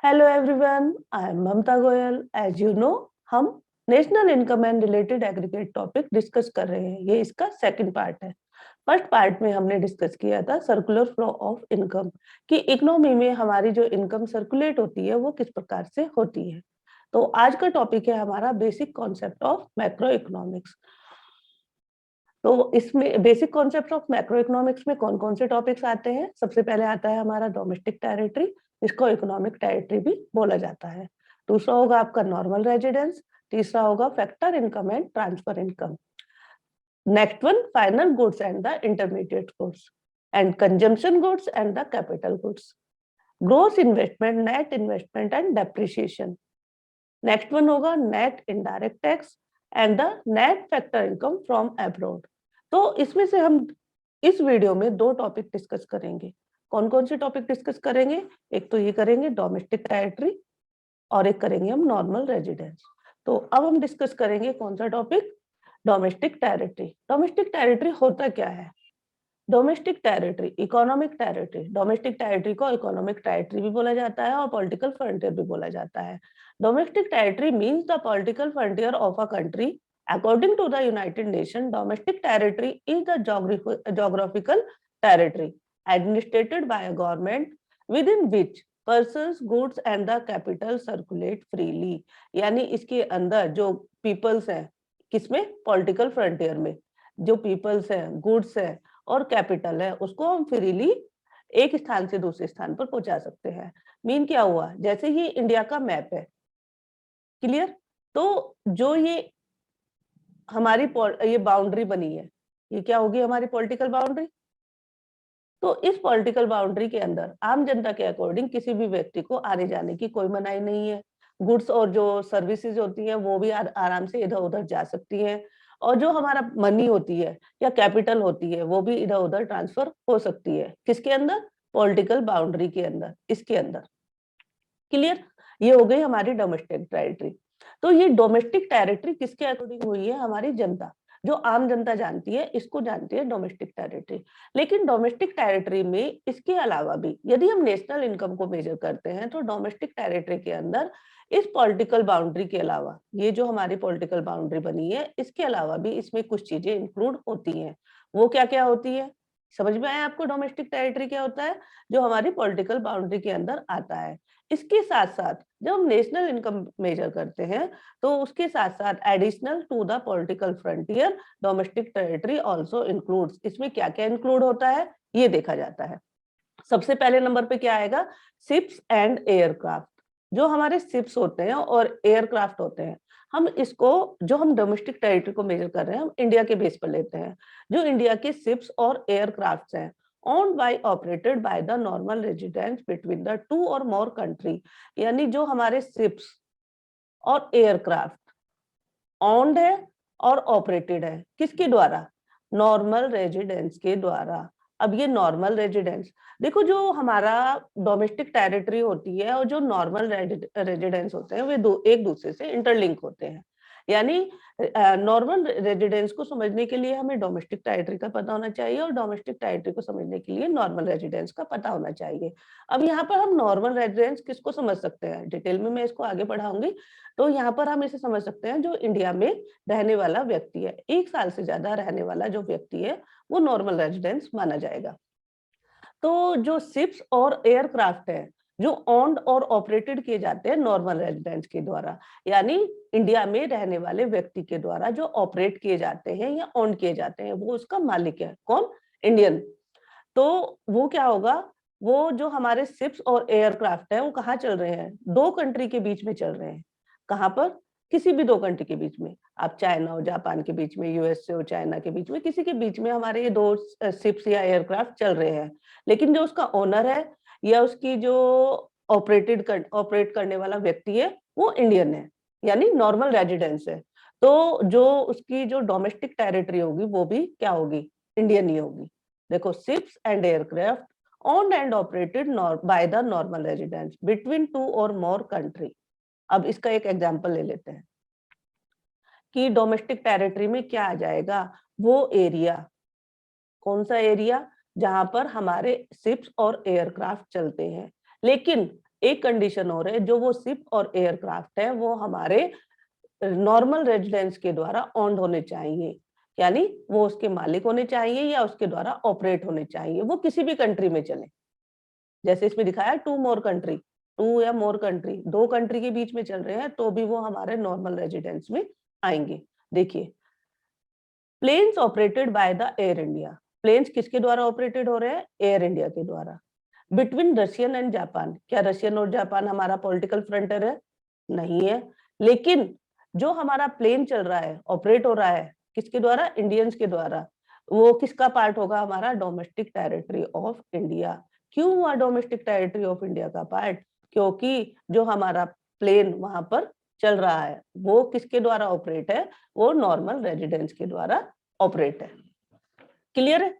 Hello everyone, I am Mamta Goyal. As you know, हम national income and related aggregate topic discuss कर रहे हैं। ये इसका सेकंड पार्ट है। फर्स्ट पार्ट में हमने डिस्कस किया था सर्कुलर फ्लो ऑफ इनकम, कि इकोनॉमी में हमारी जो इनकम सर्कुलेट होती है वो किस प्रकार से होती है। तो आज का टॉपिक है हमारा basic concept of macro economics. तो इसमें basic concept of macro economics में कौन कौन से टॉपिक्स आते हैं? सबसे पहले आता है हमारा डोमेस्टिक टेरिटरी, इसको इकोनॉमिक टेरिटरी भी बोला जाता है। दूसरा होगा आपका नॉर्मल रेजिडेंस। तीसरा होगा factor income and transfer income. Next one final goods and the intermediate goods and consumption goods and the capital goods. Gross investment, net investment and depreciation. Next one होगा net indirect tax and the net factor income from abroad. तो इसमें से हम इस video में दो topic discuss करेंगे। कौन कौन से टॉपिक डिस्कस करेंगे? एक तो ये करेंगे डोमेस्टिक टेरिटरी और एक करेंगे हम नॉर्मल रेजिडेंस। तो अब हम डिस्कस करेंगे कौन सा topic? Domestic territory. Domestic territory होता क्या है? Domestic territory, economic territory. Domestic territory को इकोनॉमिक टेरिटरी भी बोला जाता है और पॉलिटिकल फ्रंटियर भी बोला जाता है। Domestic territory means the political frontier of a country according to the United Nation. Domestic territory is the geographical territory administered by a government within which persons, goods and the capital circulate freely। यानी इसके अंदर जो peoples हैं, किसमें? Political frontier में जो peoples हैं, goods है और कैपिटल है, उसको हम फ्रीली एक स्थान से दूसरे स्थान पर पहुंचा सकते हैं। मीन क्या हुआ? जैसे ये इंडिया का मैप है, क्लियर? तो जो ये हमारी ये बाउंड्री बनी है, ये क्या होगी? हमारी पॉलिटिकल बाउंड्री। तो इस पॉलिटिकल बाउंड्री के अंदर आम जनता के अकॉर्डिंग किसी भी व्यक्ति को आने जाने की कोई मनाही नहीं है। गुड्स और जो सर्विसेज होती हैं वो भी आराम से इधर उधर जा सकती हैं, और जो हमारा मनी होती है या कैपिटल होती है वो भी इधर उधर ट्रांसफर हो सकती है। किसके अंदर? पॉलिटिकल बाउंड्री के अंदर, इसके अंदर। क्लियर? ये हो गई हमारी डोमेस्टिक टेरिटरी। तो ये डोमेस्टिक टेरिटरी किसके अकॉर्डिंग हुई है? हमारी जनता, जो आम जनता जानती है, इसको जानती है डोमेस्टिक टेरिटरी। लेकिन डोमेस्टिक टेरिटरी में इसके अलावा भी यदि हम नेशनल इनकम को मेजर करते हैं तो डोमेस्टिक टेरिटरी के अंदर इस पॉलिटिकल बाउंड्री के अलावा, ये जो हमारी पॉलिटिकल बाउंड्री बनी है, इसके अलावा भी इसमें कुछ चीजें इंक्लूड होती हैं। वो क्या क्या होती है? समझ में आया आपको डोमेस्टिक टेरिटरी क्या होता है? जो हमारी पॉलिटिकल बाउंड्री के अंदर आता है। इसके साथ साथ जब हम नेशनल इनकम मेजर करते हैं तो उसके साथ साथ additional to the political frontier domestic territory also includes. इसमें क्या क्या इंक्लूड होता है ये देखा जाता है। सबसे पहले नंबर पे क्या आएगा? Ships and aircraft. जो हमारे शिप्स होते हैं और एयरक्राफ्ट होते हैं, हम इसको, जो हम डोमेस्टिक टेरिटरी को मेजर कर रहे हैं, हम इंडिया के बेस पर लेते हैं। जो इंडिया के शिप्स और एयरक्राफ्ट हैं owned by operated by the normal residents between the two or more country। यानी जो हमारे शिप्स और एयरक्राफ्ट ओन्ड है और ऑपरेटेड है, किसके द्वारा? नॉर्मल रेजिडेंस के द्वारा। अब ये नॉर्मल रेजिडेंस, देखो जो हमारा डोमेस्टिक टेरिटरी होती है और जो नॉर्मल रेजिडेंस होते हैं वे एक दूसरे से इंटरलिंक होते हैं। यानी नॉर्मल रेजिडेंस को समझने के लिए हमें डोमेस्टिक टेरिटरी का पता होना चाहिए और डोमेस्टिक टेरिटरी को समझने के लिए नॉर्मल रेजिडेंस का पता होना चाहिए। अब यहाँ पर हम नॉर्मल रेजिडेंस किसको समझ सकते हैं? डिटेल में मैं इसको आगे बढ़ाऊंगी। तो यहाँ पर हम इसे समझ सकते हैं, जो इंडिया में रहने वाला व्यक्ति है, 1 साल से ज्यादा रहने वाला जो व्यक्ति है, वो नॉर्मल रेजिडेंस माना जाएगा। तो जो शिप्स और एयरक्राफ्ट है जो ओन्ड और ऑपरेटेड किए जाते हैं नॉर्मल रेजिडेंट्स के द्वारा, यानी इंडिया में रहने वाले व्यक्ति के द्वारा जो ऑपरेट किए जाते हैं या ओन किए जाते हैं, वो उसका मालिक है। कौन? इंडियन। तो वो क्या होगा? वो जो हमारे शिप्स और एयरक्राफ्ट है वो कहाँ चल रहे हैं? 2 कंट्री के बीच में चल रहे हैं। कहाँ पर? किसी भी 2 कंट्री के बीच में। आप चाइना और जापान के बीच में, यूएसए और चाइना के बीच में, किसी के बीच में हमारे ये 2 शिप्स या एयरक्राफ्ट चल रहे हैं। लेकिन जो उसका ओनर है या उसकी जो ऑपरेट करने वाला व्यक्ति है वो इंडियन है, यानी नॉर्मल रेजिडेंस है। तो जो उसकी जो डोमेस्टिक टेरिटरी होगी वो भी क्या होगी? इंडियन ही होगी। देखो, ships and aircraft owned and operated by the normal residents between 2 or more country। अब इसका एक एग्जांपल ले लेते हैं कि डोमेस्टिक टेरिटरी में क्या आ जाएगा? वो एरिया, कौन सा एरिया? जहां पर हमारे शिप्स और एयरक्राफ्ट चलते हैं। लेकिन एक कंडीशन और है, जो वो शिप और एयरक्राफ्ट है वो हमारे नॉर्मल रेजिडेंस के द्वारा ऑन्ड होने चाहिए, यानी वो उसके मालिक होने चाहिए या उसके द्वारा ऑपरेट होने चाहिए, वो किसी भी कंट्री में चले। जैसे इसमें दिखाया टू मोर कंट्री, टू या मोर कंट्री, दो कंट्री के बीच में चल रहे हैं तो भी वो हमारे नॉर्मल रेजिडेंस में आएंगे। देखिए, planes operated by the Air India, planes किसके द्वारा ऑपरेटेड हो रहे हैं? एयर इंडिया के द्वारा। बिटवीन रशियन एंड जापान, क्या रशियन और जापान हमारा पॉलिटिकल फ्रंटियर है? नहीं है। लेकिन जो हमारा प्लेन चल रहा है, ऑपरेट हो रहा है, किसके द्वारा? इंडियंस के द्वारा। वो किसका पार्ट होगा? हमारा डोमेस्टिक टेरिटरी ऑफ इंडिया। क्यों हुआ डोमेस्टिक टेरिटरी ऑफ इंडिया का पार्ट? क्योंकि जो हमारा प्लेन वहां पर चल रहा है वो किसके द्वारा ऑपरेट है? वो नॉर्मल रेजिडेंस के द्वारा ऑपरेट है। क्लियर है?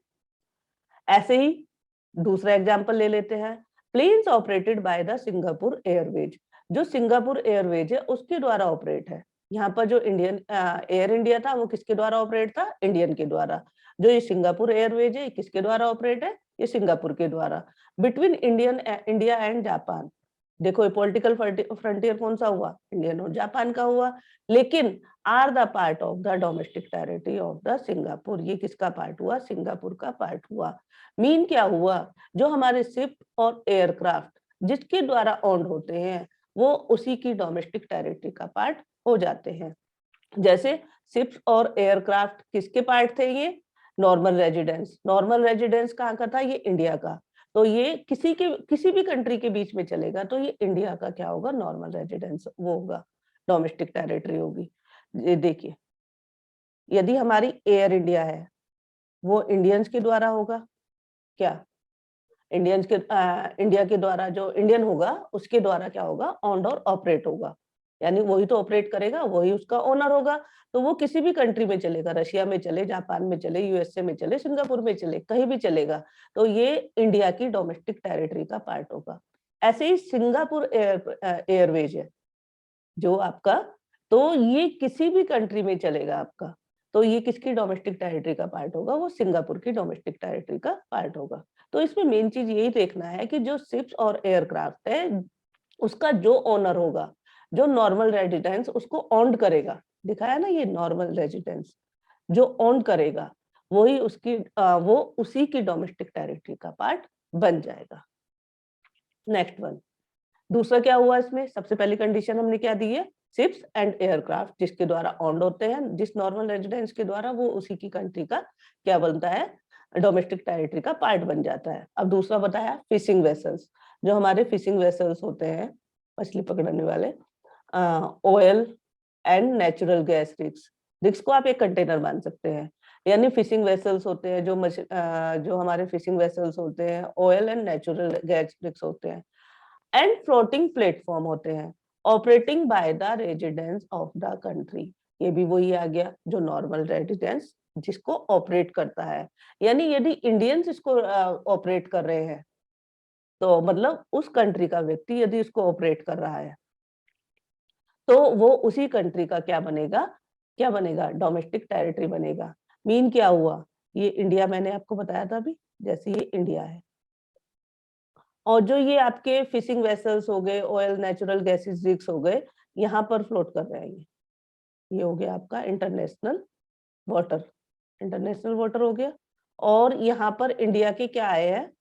ऐसे ही दूसरा एग्जांपल ले लेते हैं, planes operated by the Singapore Airways, जो सिंगापुर एयरवेज है उसके द्वारा ऑपरेट है। यहाँ पर जो इंडियन एयर इंडिया था वो किसके द्वारा ऑपरेट था? इंडियन के द्वारा। जो ये सिंगापुर एयरवेज है किसके द्वारा ऑपरेट है? ये सिंगापुर के द्वारा। बिटवीन इंडिया एंड जापान, देखो ये पॉलिटिकल फ्रंटियर कौन सा हुआ? इंडियन और जापान का हुआ। लेकिन are the part of the domestic territory of the Singapore, ये किसका पार्ट हुआ? सिंगापुर का पार्ट हुआ। मीन क्या हुआ? जो हमारे शिप और एयरक्राफ्ट जिसके द्वारा ऑन्ड होते हैं वो उसी की डोमेस्टिक टेरिटरी का पार्ट हो जाते हैं। जैसे शिप्स और एयरक्राफ्ट किसके पार्ट थे? ये नॉर्मल रेजिडेंस। नॉर्मल रेजिडेंस कहाँ का था? ये इंडिया का। तो ये किसी भी कंट्री के बीच में चलेगा तो ये इंडिया का क्या होगा? नॉर्मल रेजिडेंस वो होगा, डोमेस्टिक टेरिटरी होगी। ये देखिए, यदि हमारी एयर इंडिया है वो इंडियंस के द्वारा होगा, क्या इंडियंस के इंडिया के द्वारा, जो इंडियन होगा उसके द्वारा क्या होगा? ऑन्ड और ऑपरेट होगा, यानी वही तो ऑपरेट करेगा, वही उसका ओनर होगा। तो वो किसी भी कंट्री में चलेगा, रशिया में चले, जापान में चले, यूएसए में चले, सिंगापुर में चले, कहीं भी चलेगा, तो ये इंडिया की डोमेस्टिक टेरिटरी का पार्ट होगा। ऐसे ही सिंगापुर एयरवेज है जो आपका, तो ये किसी भी कंट्री में चलेगा आपका, तो ये किसकी डोमेस्टिक टेरिटरी का पार्ट होगा? वो सिंगापुर की डोमेस्टिक टेरिटरी का पार्ट होगा। तो इसमें मेन चीज यही देखना है कि जो शिप्स और एयरक्राफ्ट है उसका जो ओनर होगा, जो नॉर्मल रेजिडेंस उसको ऑन्ड करेगा, दिखाया ना ये नॉर्मल रेजिडेंस, जो ऑन करेगा वही वो उसी की डोमेस्टिक टेरिटरी का पार्ट बन जाएगा। नेक्स्ट वन, दूसरा क्या हुआ इसमें? सबसे पहली कंडीशन हमने क्या दी है? शिप्स एंड एयरक्राफ्ट जिसके द्वारा ऑन्ड होते हैं, जिस नॉर्मल रेजिडेंस के द्वारा, वो उसी की कंट्री का क्या बनता है? डोमेस्टिक टेरिटरी का पार्ट बन जाता है। अब दूसरा बताया फिशिंग वेसल्स, जो हमारे फिशिंग वेसल्स होते हैं मछली पकड़ने वाले, oil and natural gas rigs, rigs को आप एक कंटेनर मान सकते हैं, यानी फिशिंग वेसल्स होते हैं जो हमारे फिशिंग वेसल्स होते हैं, oil and natural gas rigs होते हैं, एंड फ्लोटिंग प्लेटफॉर्म होते हैं, operating by the residence of the country. ये भी वही आ गया जो नॉर्मल रेजिडेंस जिसको ऑपरेट करता है, यानी यदि इंडियंस इसको ऑपरेट कर रहे हैं तो मतलब उस कंट्री का व्यक्ति यदि इसको ऑपरेट कर रहा है तो वो उसी कंट्री का क्या बनेगा? क्या बनेगा? डोमेस्टिक टेरिटरी बनेगा। मीन क्या हुआ? ये इंडिया मैंने आपको बताया था अभी, जैसे ये इंडिया है, और जो ये आपके फिशिंग वेसल्स हो गए, ऑयल नेचुरल गैसेस रिग्स हो गए, यहाँ पर फ्लोट कर रहे हैं। ये हो गया आपका इंटरनेशनल वाटर, इंटरनेशनल वाटर हो गया। और यहाँ पर इंडिया के क्या आए हैं?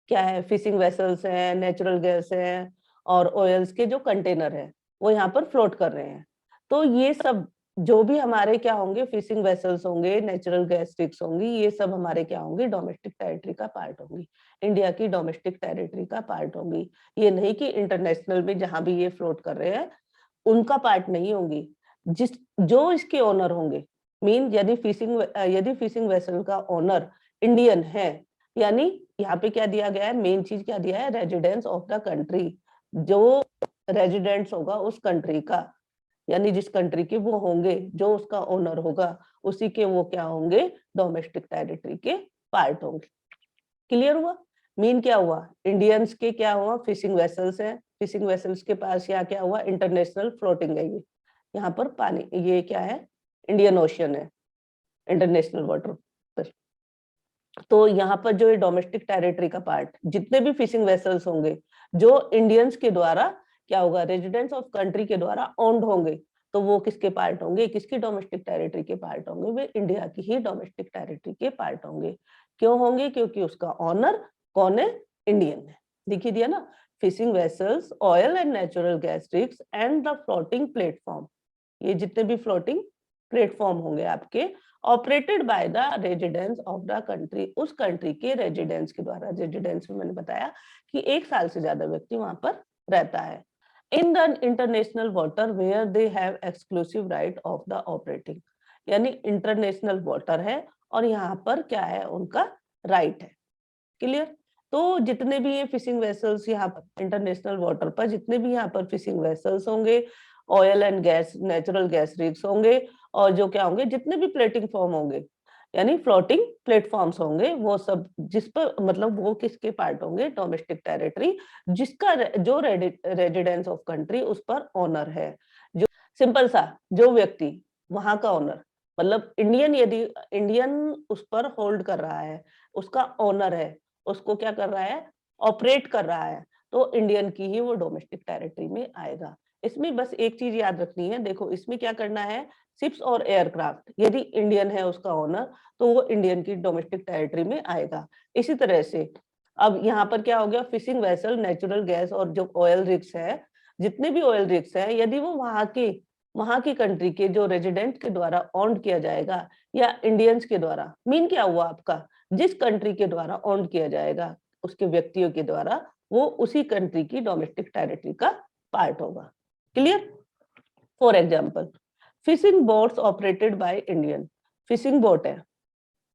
क्या है? फिशिंग वेसल्स हैं, नेचुरल गैस है और ऑयल्स के जो कंटेनर है वो यहाँ पर फ्लोट कर रहे हैं। तो ये सब जो भी हमारे क्या होंगे? फिशिंग वेसल्स होंगे, नेचुरल गैस रिग्स होंगी, ये सब हमारे क्या होंगे? डोमेस्टिक टेरिटरी का पार्ट होंगी, इंडिया की डोमेस्टिक टेरिटरी का पार्ट होंगी। ये नहीं कि इंटरनेशनल में जहां भी ये फ्लोट कर रहे हैं उनका पार्ट नहीं होंगी, जो इसके ओनर होंगे। मीन यदि फिशिंग वेसल का ओनर इंडियन है, यानी यहाँ पे क्या दिया गया है? मेन चीज क्या दिया है? रेजिडेंस ऑफ द कंट्री, जो रेजिडेंट्स होगा उस कंट्री का, यानी जिस कंट्री के वो होंगे, जो उसका ओनर होगा उसी के वो क्या होंगे? डोमेस्टिक टेरिटरी के पार्ट होंगे। क्लियर हुआ? मीन क्या हुआ? इंडियंस के क्या हुआ? फिशिंग वेसल्स हैं, फिशिंग वेसल्स के पास यहाँ क्या हुआ? इंटरनेशनल फ्लोटिंग है, ये यहाँ पर पानी, ये क्या है? इंडियन ओशियन है, इंटरनेशनल वाटर। तो यहाँ पर जो ये डोमेस्टिक टेरिटरी का पार्ट, जितने भी फिशिंग वेसल्स होंगे जो इंडियंस के द्वारा क्या होगा, रेजिडेंट्स ऑफ कंट्री के द्वारा ओन्ड होंगे, तो वो किसके पार्ट होंगे, किसकी डोमेस्टिक टेरिटरी के पार्ट होंगे, वे इंडिया की ही डोमेस्टिक टेरिटरी के पार्ट होंगे। क्यों होंगे? क्योंकि उसका ऑनर कौन है? इंडियन है। दिखी दिया ना, fishing vessels, oil and natural gas rigs and the floating platform, ये जितने भी फ्लोटिंग प्लेटफॉर्म होंगे आपके, operated by the residents of the country, उस कंट्री के रेजिडेंट्स के द्वारा। रेजिडेंस में मैंने बताया कि 1 साल से ज्यादा व्यक्ति वहां पर रहता है। In the international water where they have exclusive right of the operating, यानी इंटरनेशनल वाटर है और यहाँ पर क्या है, उनका राइट है। क्लियर? तो जितने भी ये फिशिंग वेसल्स यहाँ पर इंटरनेशनल वाटर पर, जितने भी यहाँ पर फिशिंग वेसल्स होंगे, oil and gas, natural gas rigs होंगे, और जो क्या होंगे, जितने भी प्लेटिंग फॉर्म होंगे, यानी फ्लोटिंग प्लेटफॉर्म्स होंगे, वो सब जिस पर मतलब वो किसके पार्ट होंगे, डोमेस्टिक टेरिटरी, जिसका जो रेजिडेंस ऑफ कंट्री उस पर ऑनर है। जो सिंपल सा, जो व्यक्ति वहां का ऑनर, मतलब इंडियन, यदि इंडियन उस पर होल्ड कर रहा है, उसका ऑनर है, उसको क्या कर रहा है, ऑपरेट कर रहा है, तो इंडियन की ही वो डोमेस्टिक टेरिटरी में आएगा। इसमें बस एक चीज याद रखनी है, देखो इसमें क्या करना है, शिप्स और एयरक्राफ्ट यदि इंडियन है उसका ओनर, तो वो इंडियन की डोमेस्टिक टेरिटरी में आएगा। इसी तरह से अब यहाँ पर क्या हो गया, फिशिंग वेसल, नेचुरल गैस और जो ऑयल रिग्स है, जितने भी ऑयल रिग्स है, यदि वो वहां की कंट्री के जो रेजिडेंट के द्वारा ऑन्ड किया जाएगा या इंडियंस के द्वारा, मीन क्या हुआ आपका, जिस कंट्री के द्वारा ऑन्ड किया जाएगा उसके व्यक्तियों के द्वारा, वो उसी कंट्री की डोमेस्टिक टेरिटरी का पार्ट होगा। Clear? For example, fishing boats operated by Indian, fishing boat है,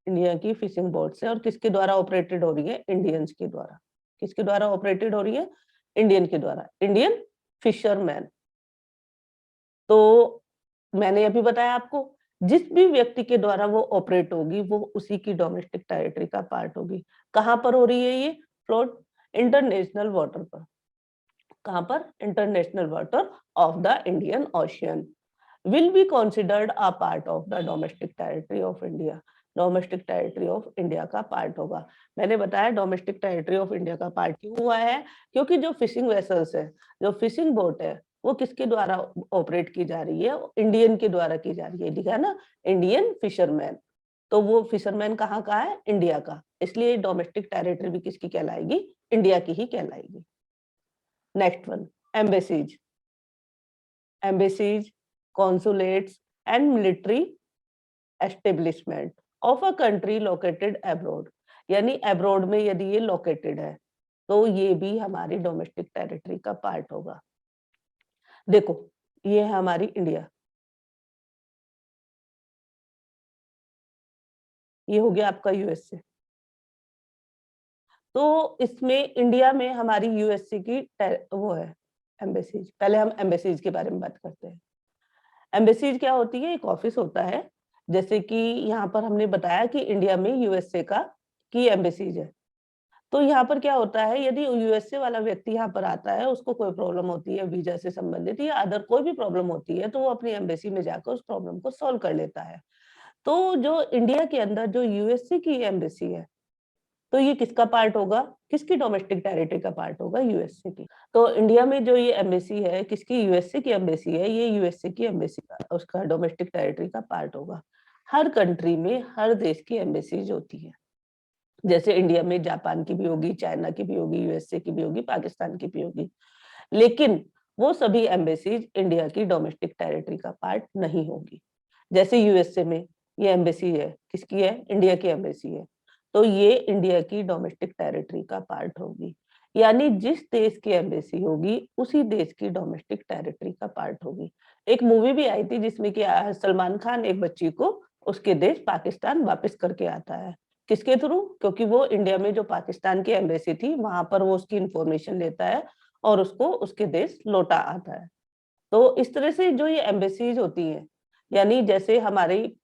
इंडिया की फिशिंग बोट्स है, और किसके द्वारा ऑपरेटेड हो रही है, इंडियंस के द्वारा। किसके द्वारा ऑपरेटेड हो रही है, इंडियन के द्वारा, इंडियन फिशरमैन। तो मैंने अभी बताया आपको, जिस भी व्यक्ति के द्वारा वो ऑपरेट होगी, वो उसी की डोमेस्टिक टेरिटरी का पार्ट होगी। कहाँ पर हो रही है ये फ्लोट? इंटरनेशनल वाटर पर। कहाँ पर? International water of the Indian ocean, will be considered a part of the domestic territory of India, domestic territory of India का पार्ट होगा। मैंने बताया डोमेस्टिक टेरिटरी ऑफ इंडिया का पार्ट क्यों हुआ है, क्योंकि जो फिशिंग वेसल्स है, जो फिशिंग बोट है, वो किसके द्वारा ऑपरेट की जा रही है, इंडियन के द्वारा की जा रही है। लिखा है ना, इंडियन फिशरमैन, तो वो फिशरमैन कहाँ का है, इंडिया का, इसलिए डोमेस्टिक टेरिटरी भी किसकी कहलाएगी, इंडिया की ही कहलाएगी। Next one, embassies. Embassies, consulates and military establishment of a country located abroad, यानी अब्रोड में यदि ये लोकेटेड है, तो ये भी हमारी डोमेस्टिक टेरिटरी का पार्ट होगा। देखो ये है हमारी इंडिया, ये हो गया आपका यूएसए। तो इसमें इंडिया में हमारी यूएसए की वो है एम्बेसीज। पहले हम एम्बेसीज के बारे में बात करते हैं। एम्बेसीज क्या होती है, एक ऑफिस होता है, जैसे कि यहाँ पर हमने बताया कि इंडिया में यूएसए का की एम्बेसीज है। तो यहाँ पर क्या होता है, यदि यूएसए वाला व्यक्ति यहाँ पर आता है, उसको कोई प्रॉब्लम होती है वीजा से संबंधित या अदर कोई भी प्रॉब्लम होती है, तो वो अपनी एम्बेसी में जाकर उस प्रॉब्लम को सॉल्व कर लेता है। तो जो इंडिया के अंदर जो यूएसए की एम्बेसी है, तो ये किसका पार्ट होगा, किसकी डोमेस्टिक टेरिटरी का पार्ट होगा, यूएसए की। तो इंडिया में जो ये एम्बेसी है, किसकी, यूएसए की एम्बेसी है, ये यूएसए की एम्बेसी का, उसका डोमेस्टिक टेरिटरी का पार्ट होगा। हर कंट्री में हर देश की एम्बेसीज होती है, जैसे इंडिया में जापान की भी होगी, चाइना की भी होगी, यूएसए की भी होगी, पाकिस्तान की भी होगी, लेकिन वो सभी एम्बेसीज इंडिया की डोमेस्टिक टेरिटरी का पार्ट नहीं होगी। जैसे यूएसए में ये एम्बेसी है, किसकी है, इंडिया की एम्बेसी है, तो ये इंडिया की डोमेस्टिक टेरिटरी का पार्ट होगी। यानी जिस देश की एम्बेसी होगी उसी देश की डोमेस्टिक टेरिटरी का पार्ट होगी। एक मूवी भी आई थी जिसमें कि सलमान खान एक बच्ची को उसके देश पाकिस्तान वापस करके आता है, किसके थ्रू, क्योंकि वो इंडिया में जो पाकिस्तान की एम्बेसी थी वहां पर वो उसकी इंफॉर्मेशन लेता है और उसको उसके देश लौटा आता है। तो इस तरह से जो ये एम्बेसीज होती हैं, यानी जैसे हमारी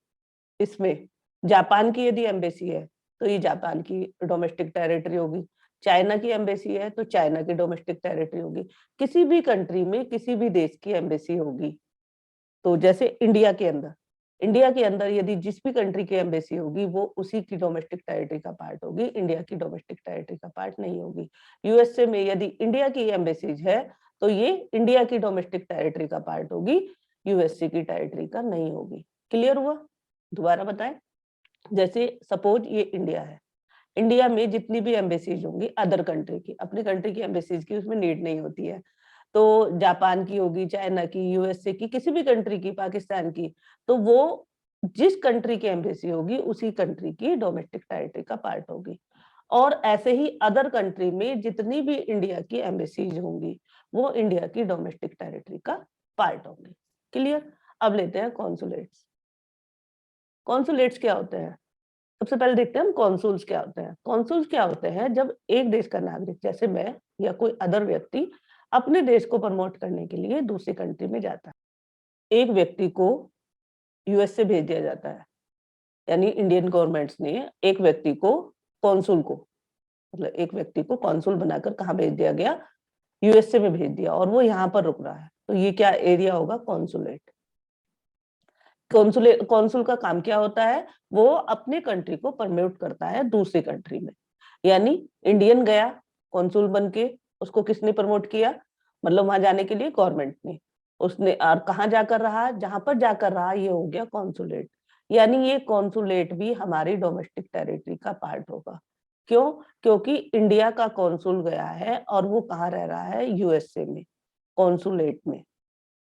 इसमें जापान की यदि एम्बेसी है, तो ये जापान की डोमेस्टिक टेरिटरी होगी। चाइना की एम्बेसी है तो चाइना की डोमेस्टिक टेरिटरी होगी। किसी भी कंट्री में किसी भी देश की एम्बेसी होगी, तो जैसे इंडिया के अंदर इंडिया के अंदर यदि जिस भी कंट्री की एम्बेसी होगी वो उसी की डोमेस्टिक टेरिटरी का पार्ट होगी, इंडिया की डोमेस्टिक टेरिटरी का पार्ट नहीं होगी। यूएसए में यदि इंडिया की एम्बेसीज है तो ये इंडिया की डोमेस्टिक टेरिटरी का पार्ट होगी, यूएसए की टेरिटरी का नहीं होगी। क्लियर हुआ? दोबारा बताएं। जैसे सपोज ये इंडिया है, इंडिया में जितनी भी एम्बेसीज होंगी अदर कंट्री की, अपनी कंट्री की एम्बेसीज की उसमें नीड नहीं होती है, तो जापान की होगी, चाइना की, यूएसए की, किसी भी कंट्री की, पाकिस्तान की, तो वो जिस कंट्री की एम्बेसी होगी उसी कंट्री की डोमेस्टिक टेरिटरी का पार्ट होगी। और ऐसे ही अदर कंट्री में जितनी भी इंडिया की एम्बेसीज होंगी वो इंडिया की डोमेस्टिक टेरिटरी का पार्ट होंगी। क्लियर? अब लेते हैं कॉन्सुलेट्स। कॉन्सुलेट्स क्या होते हैं? सबसे पहले देखते हैं हम कॉन्सुल्स क्या होते हैं। कॉन्सुल्स क्या होते हैं? जब एक देश का नागरिक जैसे मैं या कोई अदर व्यक्ति अपने देश को प्रमोट करने के लिए दूसरी कंट्री में जाता है। एक व्यक्ति को यूएस से भेज दिया जाता है, यानी इंडियन गवर्नमेंट्स ने एक व्यक्ति को, कॉन्सुल को, मतलब एक व्यक्ति को कॉन्सुल बनाकर कहाँ भेज दिया गया? यूएसए में भेज दिया, और वो यहाँ पर रुक रहा है, तो ये क्या एरिया होगा? कॉन्सुलेट। कॉन्सुल का काम क्या होता है? वो अपने कंट्री को प्रमोट करता है दूसरी कंट्री में। यानी इंडियन गया कॉन्सुल बन के, उसको किसने प्रमोट किया? मतलब वहां जाने के लिए गवर्नमेंट ने, उसने, और कहाँ जाकर रहा? जहां पर जाकर रहा ये हो गया कॉन्सुलेट। यानी ये कॉन्सुलेट भी हमारी डोमेस्टिक टेरिटरी का पार्ट होगा। क्यों? क्योंकि इंडिया का कॉन्सुल गया है और वो कहाँ रह रहा है? यूएसए में, कॉन्सुलेट में।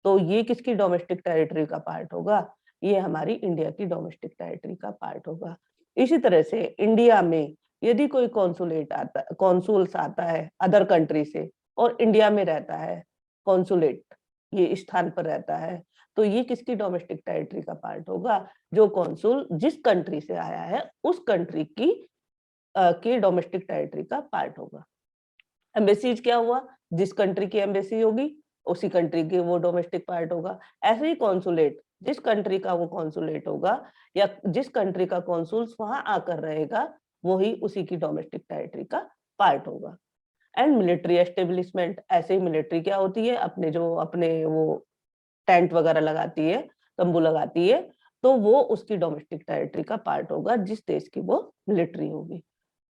तो ये किसकी डोमेस्टिक टेरिटरी का पार्ट होगा? ये हमारी इंडिया की डोमेस्टिक टेरिटरी का पार्ट होगा। इसी तरह से इंडिया में यदि कोई कॉन्सुलेट आता, कॉन्सुल्स आता है अदर कंट्री से और इंडिया में रहता है, कॉन्सुलेट ये इस स्थान पर रहता है, तो ये किसकी डोमेस्टिक टेरिटरी का पार्ट होगा? जो कॉन्सुल जिस कंट्री से आया है उस कंट्री की डोमेस्टिक टेरिटरी का पार्ट होगा। एम्बेसीज क्या हुआ? जिस कंट्री की एम्बेसी होगी उसी कंट्री की वो डोमेस्टिक पार्ट होगा। ऐसे ही कॉन्सुलेट, जिस कंट्री का वो कॉन्सुलेट होगा या जिस कंट्री का कॉन्सुल्स वहां आकर रहेगा वो ही उसी की डोमेस्टिक टेरिटरी का पार्ट होगा। एंड मिलिट्री एस्टेब्लिशमेंट, ऐसे ही मिलिट्री क्या होती है? अपने वो टेंट वगैरह लगाती है, तंबू लगाती है, तो वो उसकी डोमेस्टिक टेरिटरी का पार्ट होगा जिस देश की वो मिलिट्री होगी।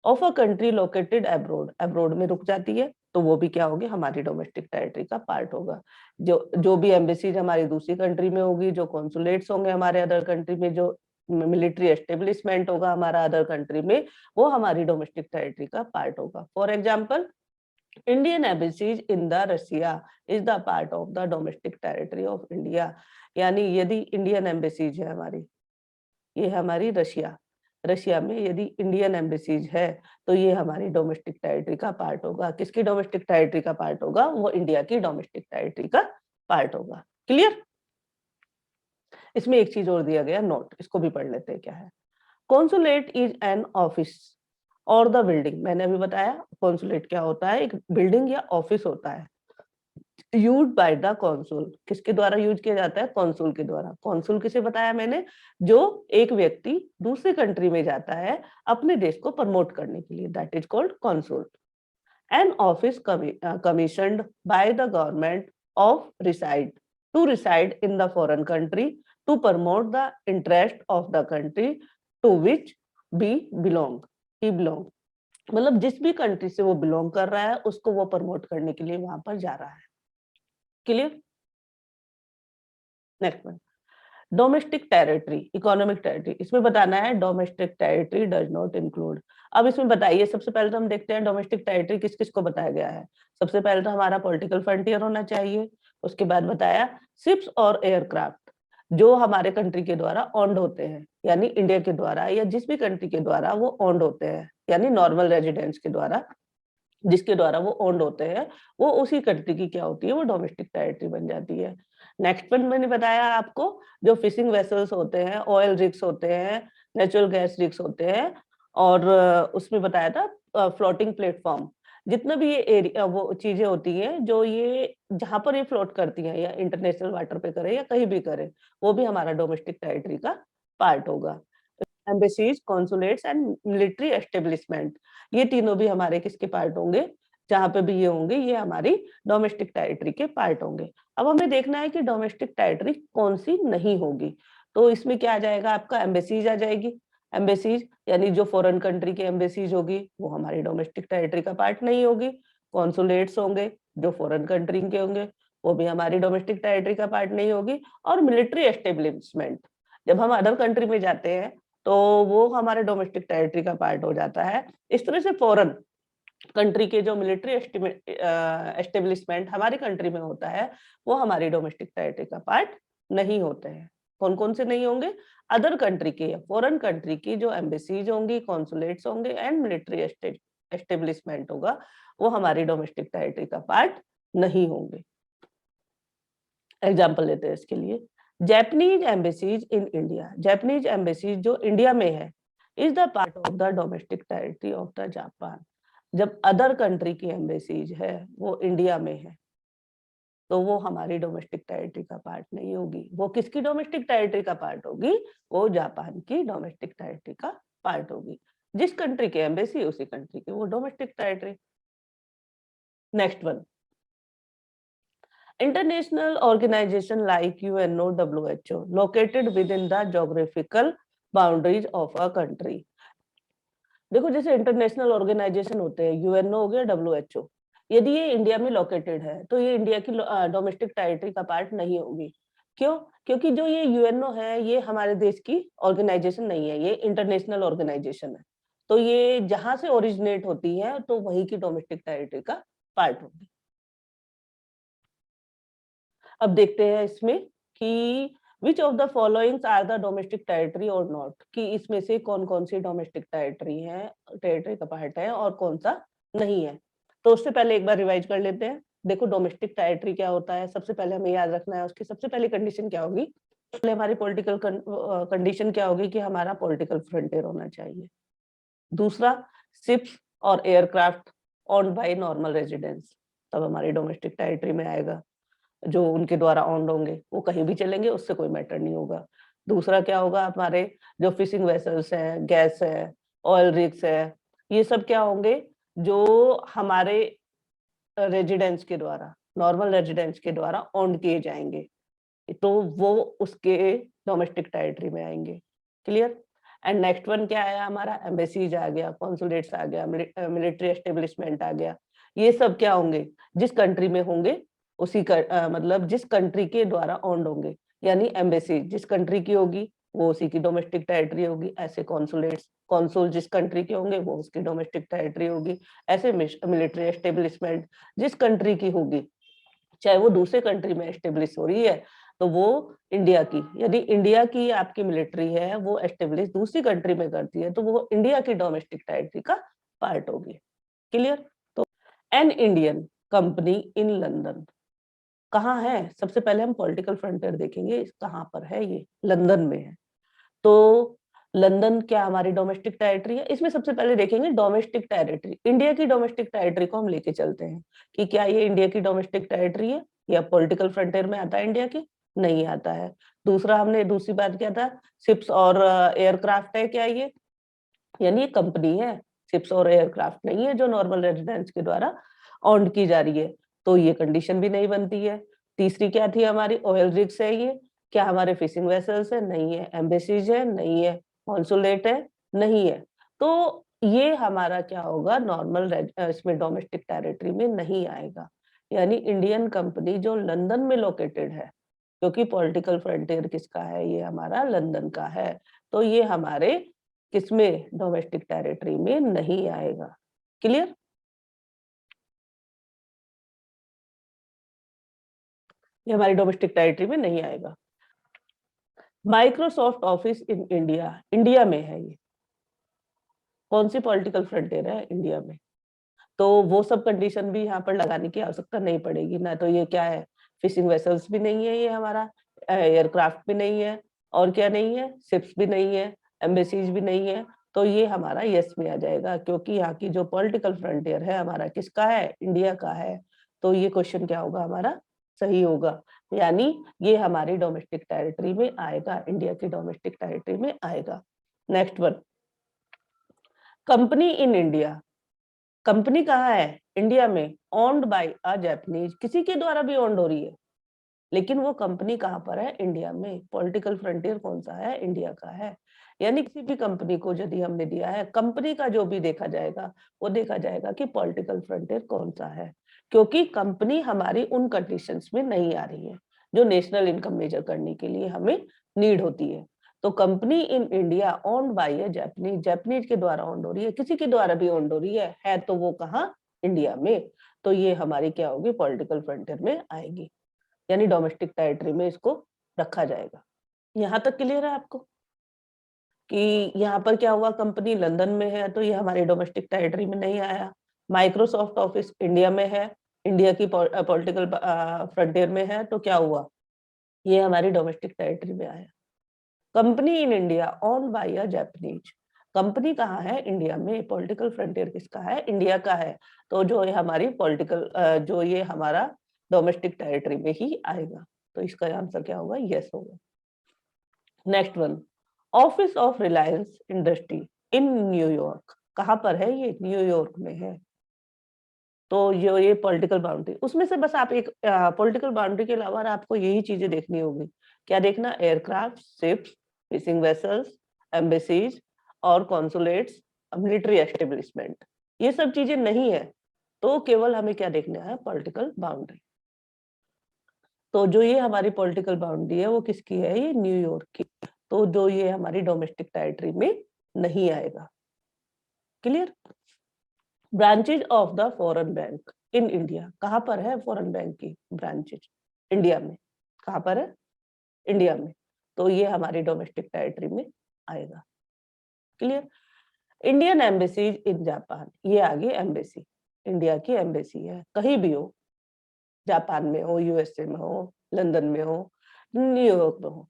Of a country located abroad, abroad में रुक जाती है, तो वो भी क्या होगी? हमारी डोमेस्टिक टेरिटरी का पार्ट होगा। जो भी एम्बेसीज हमारी दूसरी कंट्री में होगी, जो कॉन्सुलेट्स होंगे हमारे अदर कंट्री में, जो मिलिट्री एस्टेब्लिशमेंट होगा हमारा अदर कंट्री में, वो हमारी डोमेस्टिक टेरिटरी का पार्ट होगा। For example, Indian embassies in the Russia is the part of the domestic territory of India. यानी यदि इंडियन एम्बेसीज है हमारी, ये है हमारी रशिया, रशिया में यदि इंडियन एम्बेसीज है तो ये हमारी डोमेस्टिक टेरिटरी का पार्ट होगा। किसकी डोमेस्टिक टेरिटरी का पार्ट होगा? वो इंडिया की डोमेस्टिक टेरिटरी का पार्ट होगा। क्लियर? इसमें एक चीज और दिया गया नोट, इसको भी पढ़ लेते हैं क्या है। कॉन्सुलेट इज एन ऑफिस और द बिल्डिंग, मैंने अभी बताया कॉन्सुलेट क्या होता है, एक बिल्डिंग या ऑफिस होता है, यूज बाय द कॉन्सुल, किसके द्वारा यूज किया जाता है? कॉन्सुल के द्वारा। कॉन्सुल किसे बताया मैंने? जो एक व्यक्ति दूसरी कंट्री में जाता है अपने देश को प्रमोट करने के लिए, that is called consul. An office commissioned by the government of reside to reside in the foreign country to promote the interest of the country to which be belong, he belong, मतलब जिस भी country से वो belong कर रहा है उसको वो प्रमोट करने के लिए वहां पर जा रहा है। Clear? Next one, domestic territory, economic territory. इसमें बताना है domestic territory does not include. अब इसमें बताइए, सबसे पहले तो हम देखते हैं डोमेस्टिक टेरिटरी किस किस को बताया गया है। सबसे पहले तो हमारा पॉलिटिकल फ्रंटियर होना चाहिए, उसके बाद बताया शिप्स और एयरक्राफ्ट जो हमारे कंट्री के द्वारा ऑन्ड होते हैं, यानी इंडिया के द्वारा या जिस भी कंट्री के द्वारा वो ऑन्ड होते हैं, यानी नॉर्मल रेजिडेंट्स के द्वारा, जिसके द्वारा वो ओन्ड होते हैं, वो उसी कंट्री की क्या होती है? वो डोमेस्टिक टेरिटरी बन जाती है। नेक्स्ट वन मैंने बताया आपको, जो फिशिंग वेसल्स होते हैं, ऑयल रिग्स होते हैं, नेचुरल गैस रिग्स होते हैं, और उसमें बताया था फ्लोटिंग प्लेटफॉर्म, जितना भी ये एरिया वो चीजें होती हैं जो ये जहां पर ये फ्लोट करती हैं, या इंटरनेशनल वाटर पे करे या कहीं भी करे, वो भी हमारा डोमेस्टिक टेरिटरी का पार्ट होगा। Embassies, consulates and military establishment, ये तीनों भी हमारे किसके पार्ट होंगे? जहां पे भी ये होंगे ये हमारी डोमेस्टिक टेरिटरी के पार्ट होंगे। अब हमें देखना है कि डोमेस्टिक टेरिटरी कौन सी नहीं होगी। तो इसमें क्या आ जाएगा आपका, एम्बेसीज आ जाएगी। एम्बेसीज यानी जो फॉरेन कंट्री की एम्बेसीज होगी वो हमारी डोमेस्टिक टेरिटरी का पार्ट नहीं होगी। कॉन्सुलेट्स होंगे जो फॉरेन कंट्री के होंगे वो भी हमारी डोमेस्टिक टेरिटरी का पार्ट नहीं होगी। और मिलिट्री एस्टेब्लिशमेंट, जब हम अदर कंट्री में जाते हैं तो वो हमारे डोमेस्टिक टेरिटरी का पार्ट हो जाता है। इस तरह से फॉरेन कंट्री के जो मिलिट्री एस्टेब्लिशमेंट हमारी कंट्री में होता है वो हमारी डोमेस्टिक टेरिटरी का पार्ट नहीं होते हैं। कौन कौन से नहीं होंगे, अदर कंट्री के या फॉरेन कंट्री की जो एम्बेसीज होंगी, कॉन्सुलेट्स होंगे एंड मिलिट्री एस्टेब्लिशमेंट होगा वो हमारी डोमेस्टिक टेरिटरी का पार्ट नहीं होंगे। एग्जाम्पल लेते हैं इसके लिए, Japanese embassies in India. Japanese embassies जो इंडिया में है is the part of the domestic territory of the Japan. जब अदर कंट्री की एम्बेसीज है वो इंडिया में है तो वो हमारी डोमेस्टिक टेरिटरी का पार्ट नहीं होगी। वो किसकी डोमेस्टिक टेरिटरी का पार्ट होगी, वो जापान की डोमेस्टिक टेरिटरी का पार्ट होगी। जिस कंट्री की एम्बेसी उसी कंट्री की वो domestic territory. Next one, international organization like UNO, WHO located within the geographical boundaries of a country। देखो जैसे इंटरनेशनल ऑर्गेनाइजेशन होते हैं, यूएनओ हो गया, डब्ल्यूएचओ, यदि ये इंडिया में लोकेटेड है तो ये इंडिया की डोमेस्टिक टेरिटरी का पार्ट नहीं होगी। क्यों? क्योंकि जो ये यूएनओ है ये हमारे देश की ऑर्गेनाइजेशन नहीं है, ये इंटरनेशनल ऑर्गेनाइजेशन है। तो ये जहां से ओरिजिनेट होती है तो वही की डोमेस्टिक टेरिटरी का पार्ट होगी। अब देखते हैं इसमें कि which of the followings are the domestic territory और नॉट, कि इसमें से कौन कौन सी डोमेस्टिक टेरिटरी है, टेरिटरी का पार्ट है और कौन सा नहीं है। तो उससे पहले एक बार रिवाइज कर लेते हैं। देखो डोमेस्टिक टेरिटरी क्या होता है, सबसे पहले हमें याद रखना है उसकी सबसे पहली कंडीशन क्या होगी। पहले हमारी पॉलिटिकल कंडीशन क्या होगी कि हमारा पॉलिटिकल फ्रंटियर होना चाहिए। दूसरा, शिप्स और aircraft owned by normal residents, तब हमारी डोमेस्टिक टेरिटरी में आएगा। जो उनके द्वारा ऑन्ड होंगे वो कहीं भी चलेंगे, उससे कोई मैटर नहीं होगा। दूसरा क्या होगा, हमारे जो फिशिंग वेसल्स हैं, गैस है, ऑयल रिग्स है, ये सब क्या होंगे जो हमारे रेजिडेंट्स के द्वारा, नॉर्मल रेजिडेंट्स के द्वारा ऑन्ड किए जाएंगे, तो वो उसके डोमेस्टिक टेरिटरी में आएंगे। क्लियर? एंड नेक्स्ट वन क्या आया हमारा, एम्बेसीज आ गया, कॉन्सुलेट्स आ गया, मिलिट्री एस्टेब्लिशमेंट आ गया। ये सब क्या होंगे, जिस कंट्री में होंगे उसी का मतलब जिस कंट्री के द्वारा ऑन्ड होंगे, यानी एम्बेसी जिस कंट्री की होगी वो उसी की डोमेस्टिक टेरिटरी होगी। ऐसे कॉन्सुलेट्स, कॉन्सुल जिस कंट्री के होंगे वो उसकी डोमेस्टिक टेरिटरी होगी। ऐसे मिलिट्री एस्टेब्लिशमेंट जिस कंट्री की होगी, चाहे वो दूसरे कंट्री में एस्टेब्लिश हो रही है तो वो इंडिया की, यदि इंडिया की आपकी मिलिट्री है वो एस्टेब्लिश दूसरी कंट्री में करती है तो वो इंडिया की डोमेस्टिक टेरिटरी का पार्ट होगी। क्लियर? तो an Indian company in London कहाँ है, सबसे पहले हम पॉलिटिकल फ्रंटियर देखेंगे, कहाँ पर है, ये लंदन में है। तो लंदन क्या हमारी डोमेस्टिक टेरिटरी है? इसमें सबसे पहले देखेंगे डोमेस्टिक टेरिटरी, इंडिया की डोमेस्टिक टेरिटरी को हम लेके चलते हैं कि क्या ये इंडिया की डोमेस्टिक टेरिटरी है या पॉलिटिकल फ्रंटियर में आता है इंडिया की, नहीं आता है। दूसरा हमने दूसरी बात क्या था, शिप्स और एयरक्राफ्ट है क्या ये, यानी ये कंपनी है, शिप्स और एयरक्राफ्ट नहीं है जो नॉर्मल रेजिडेंट्स के द्वारा ऑन्ड की जा रही है, तो ये कंडीशन भी नहीं बनती है। तीसरी क्या थी हमारी, ऑयल रिग्स है ये, क्या हमारे फिशिंग वेसल्स है, नहीं है। एम्बेसीज है, नहीं है। कॉन्सुलेट है, नहीं है। तो ये हमारा क्या होगा, नॉर्मल इसमें डोमेस्टिक टेरिटरी में नहीं आएगा। यानी इंडियन कंपनी जो लंदन में लोकेटेड है, क्योंकि पॉलिटिकल फ्रंटियर किसका है, ये हमारा लंदन का है, तो ये हमारे किसमें, डोमेस्टिक टेरिटरी में नहीं आएगा। क्लियर? ये हमारी डोमेस्टिक टेरिटरी में नहीं आएगा। Microsoft office in India, India में है ये, कौन सी पॉलिटिकल फ्रंटियर है, इंडिया में, तो वो सब कंडीशन भी यहाँ पर लगाने की आवश्यकता नहीं पड़ेगी ना। तो ये क्या है, फिशिंग वेसल्स भी नहीं है ये हमारा, एयरक्राफ्ट भी नहीं है, और क्या नहीं है, शिप्स भी नहीं है, एम्बेसीज भी नहीं है। तो ये हमारा यस में आ जाएगा, क्योंकि यहाँ की जो पॉलिटिकल फ्रंटियर है हमारा किसका है, इंडिया का है। तो ये क्वेश्चन क्या होगा हमारा, सही होगा। यानी ये हमारी डोमेस्टिक टेरिटरी में आएगा, इंडिया की डोमेस्टिक टेरिटरी में आएगा। Next one, company in India, company कहाँ है, इंडिया में, ओन्ड बाय अ जापानीज, किसी के द्वारा भी ओन्ड हो रही है, लेकिन वो कंपनी कहाँ पर है? इंडिया में। पॉलिटिकल फ्रंटियर कौन सा है? इंडिया का है। यानी किसी भी कंपनी को यदि हमने दिया है, कंपनी का जो भी देखा जाएगा, वो देखा जाएगा कि पॉलिटिकल फ्रंटियर कौन सा है, क्योंकि कंपनी हमारी उन कंडीशंस में नहीं आ रही है, जो नेशनल इनकम मेजर करने के लिए हमें नीड होती है। तो company in India owned by a Japanese, Japanese के द्वारा ओन्ड हो रही है, किसी के द्वारा भी ओन्ड हो रही है तो वो कहाँ? इंडिया में। तो ये हमारी क्या होगी? पॉलिटिकल फ्रंटियर में आएगी, यानी डोमेस्टिक टेरिटरी में इसको रखा जाएगा। यहाँ तक क्लियर है आपको कि यहाँ पर क्या हुआ? कंपनी लंदन में है तो ये हमारी डोमेस्टिक टेरिटरी में नहीं आया। माइक्रोसॉफ्ट ऑफिस इंडिया में है, इंडिया की पॉलिटिकल फ्रंटियर में है, तो क्या हुआ? ये हमारी डोमेस्टिक टेरिटरी में आया। Company in India owned by a Japanese, company कहाँ है? इंडिया में। पॉलिटिकल फ्रंटियर किसका है? इंडिया का है। तो जो ये हमारी पॉलिटिकल जो ये हमारा डोमेस्टिक टेरिटरी में ही आएगा। तो इसका आंसर क्या होगा? यस होगा। Next one, office of Reliance industry in New York, कहाँ पर है ये? न्यूयॉर्क में है। तो ये पॉलिटिकल बाउंड्री, उसमें से बस आप एक पॉलिटिकल बाउंड्री के अलावा आपको यही चीजें देखनी होगी। क्या देखना? Aircraft, ships, fishing vessels, embassies और कॉन्सुलेट्स, मिलिट्री एस्टेब्लिशमेंट, ये सब चीजें नहीं है, तो केवल हमें क्या देखना है? Political boundary. तो जो ये हमारी पॉलिटिकल बाउंड्री है वो किसकी है? ये न्यूयॉर्क की। तो जो ये हमारी डोमेस्टिक टेरिटरी में नहीं आएगा। Clear? Branches of the foreign bank in India, कहाँ पर है फॉरेन बैंक की ब्रांचेज? इंडिया में। कहाँ पर है? इंडिया में। तो ये हमारी डोमेस्टिक टेरिटरी में आएगा। Clear? Indian embassies in Japan, ये आ गई एम्बेसी, इंडिया की एम्बेसी है, कहीं भी हो, जापान में हो, यूएसए में हो, लंदन में हो, न्यूयॉर्क में हो,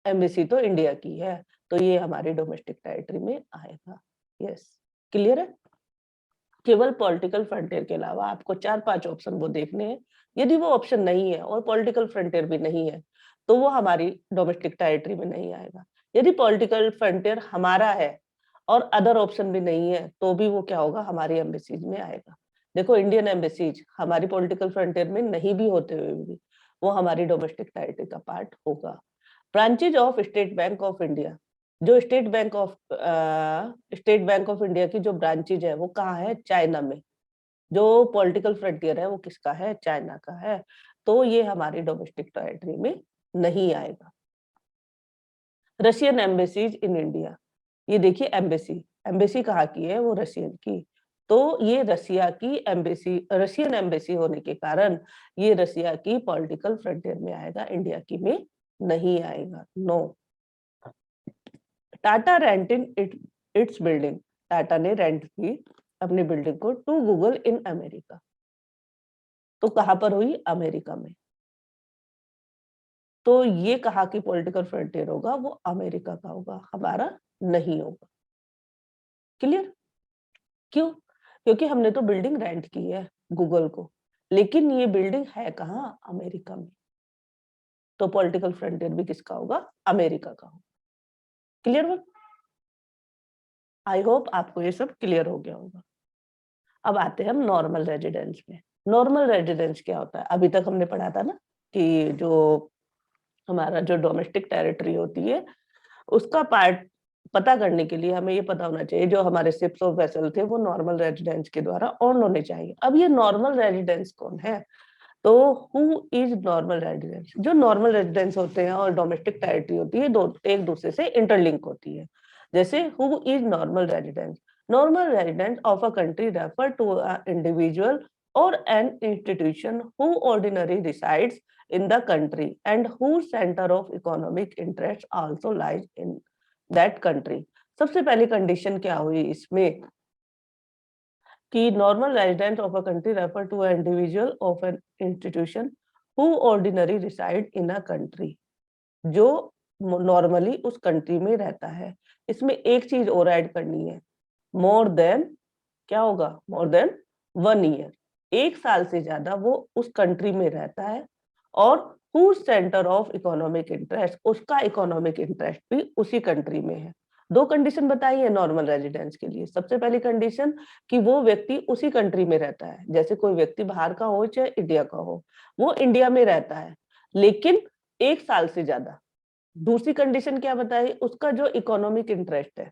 एम्बेसी तो इंडिया की है, तो ये हमारी डोमेस्टिक टेरिटरी में आएगा। यस, क्लियर है? केवल पॉलिटिकल फ्रंटियर के अलावा आपको 4-5 ऑप्शन वो देखने हैं। यदि वो ऑप्शन नहीं है और पॉलिटिकल फ्रंटियर भी नहीं है, तो वो हमारी डोमेस्टिक टेरिटरी में नहीं आएगा। यदि पॉलिटिकल फ्रंटियर हमारा है और अदर ऑप्शन भी नहीं है, तो भी वो क्या होगा? हमारी एम्बेसीज में आएगा। देखो, इंडियन एम्बेसीज हमारी पॉलिटिकल फ्रंटियर में नहीं भी होते हुए भी वो हमारी डोमेस्टिक टेरिटरी का पार्ट होगा। Branches of state bank of India, जो स्टेट बैंक ऑफ इंडिया की जो ब्रांचेज है वो कहाँ है? चाइना में। जो पॉलिटिकल फ्रंटियर है वो किसका है? चाइना का है। तो ये हमारी डोमेस्टिक टेरिटरी में नहीं आएगा। रशियन एम्बेसीज इन इंडिया, ये देखिए एम्बेसी, एम्बेसी कहाँ की है? वो रशियन की। तो ये रशिया की एम्बेसी, रशियन एम्बेसी होने के कारण ये रशिया की पॉलिटिकल फ्रंटियर में आएगा, इंडिया की में नहीं आएगा। No. Tata renting its building, Tata ने रेंट की अपनी बिल्डिंग को टू गूगल इन अमेरिका, तो कहां पर हुई? अमेरिका में। तो ये कहा कि पॉलिटिकल फ्रंटियर होगा वो अमेरिका का होगा, हमारा नहीं होगा। क्लियर? क्यों? क्योंकि हमने तो बिल्डिंग रेंट की है गूगल को, लेकिन ये बिल्डिंग है कहाँ? अमेरिका में। तो पॉलिटिकल फ्रंटियर भी किसका होगा? अमेरिका का होगा। क्लियर? आई होप आपको ये सब क्लियर हो गया होगा। अब आते हैं हम नॉर्मल रेजिडेंस में। नॉर्मल रेजिडेंस क्या होता है? अभी तक हमने पढ़ा था ना कि जो हमारा जो डोमेस्टिक टेरिटरी होती है उसका पार्ट पता करने के लिए हमें ये पता होना चाहिए जो हमारे शिप्स और वेसल थे वो नॉर्मल रेजिडेंस के द्वारा ओन होने चाहिए। अब ये नॉर्मल रेजिडेंस कौन है? तो हु इज नॉर्मल रेजिडेंस? जो नॉर्मल रेजिडेंस होते हैं और डोमेस्टिक टेरिटरी होती है, दो एक दूसरे से इंटरलिंक होती है। जैसे who is normal residence? Normal resident of a country refer to a individual और an institution who ordinary resides in the country and whose center of economic interest also lies in that country। सबसे पहली condition क्या हुई इसमें कि normal resident of a country refer to an individual of an institution who ordinary reside in a country, जो normally उस country में रहता है। इसमें एक चीज और ऐड करनी है, मोर देन, क्या होगा? मोर देन 1 ईयर, 1 साल से ज्यादा वो उस कंट्री में रहता है और whose centre of economic interest, उसका इकोनॉमिक इंटरेस्ट भी उसी कंट्री में है। 2 कंडीशन बताई है नॉर्मल रेजिडेंस के लिए। सबसे पहली कंडीशन कि वो व्यक्ति उसी कंट्री में रहता है, जैसे कोई व्यक्ति बाहर का हो चाहे इंडिया का हो, वो इंडिया में रहता है लेकिन 1 साल से ज्यादा। दूसरी कंडीशन क्या बताई, उसका जो इकोनॉमिक इंटरेस्ट है,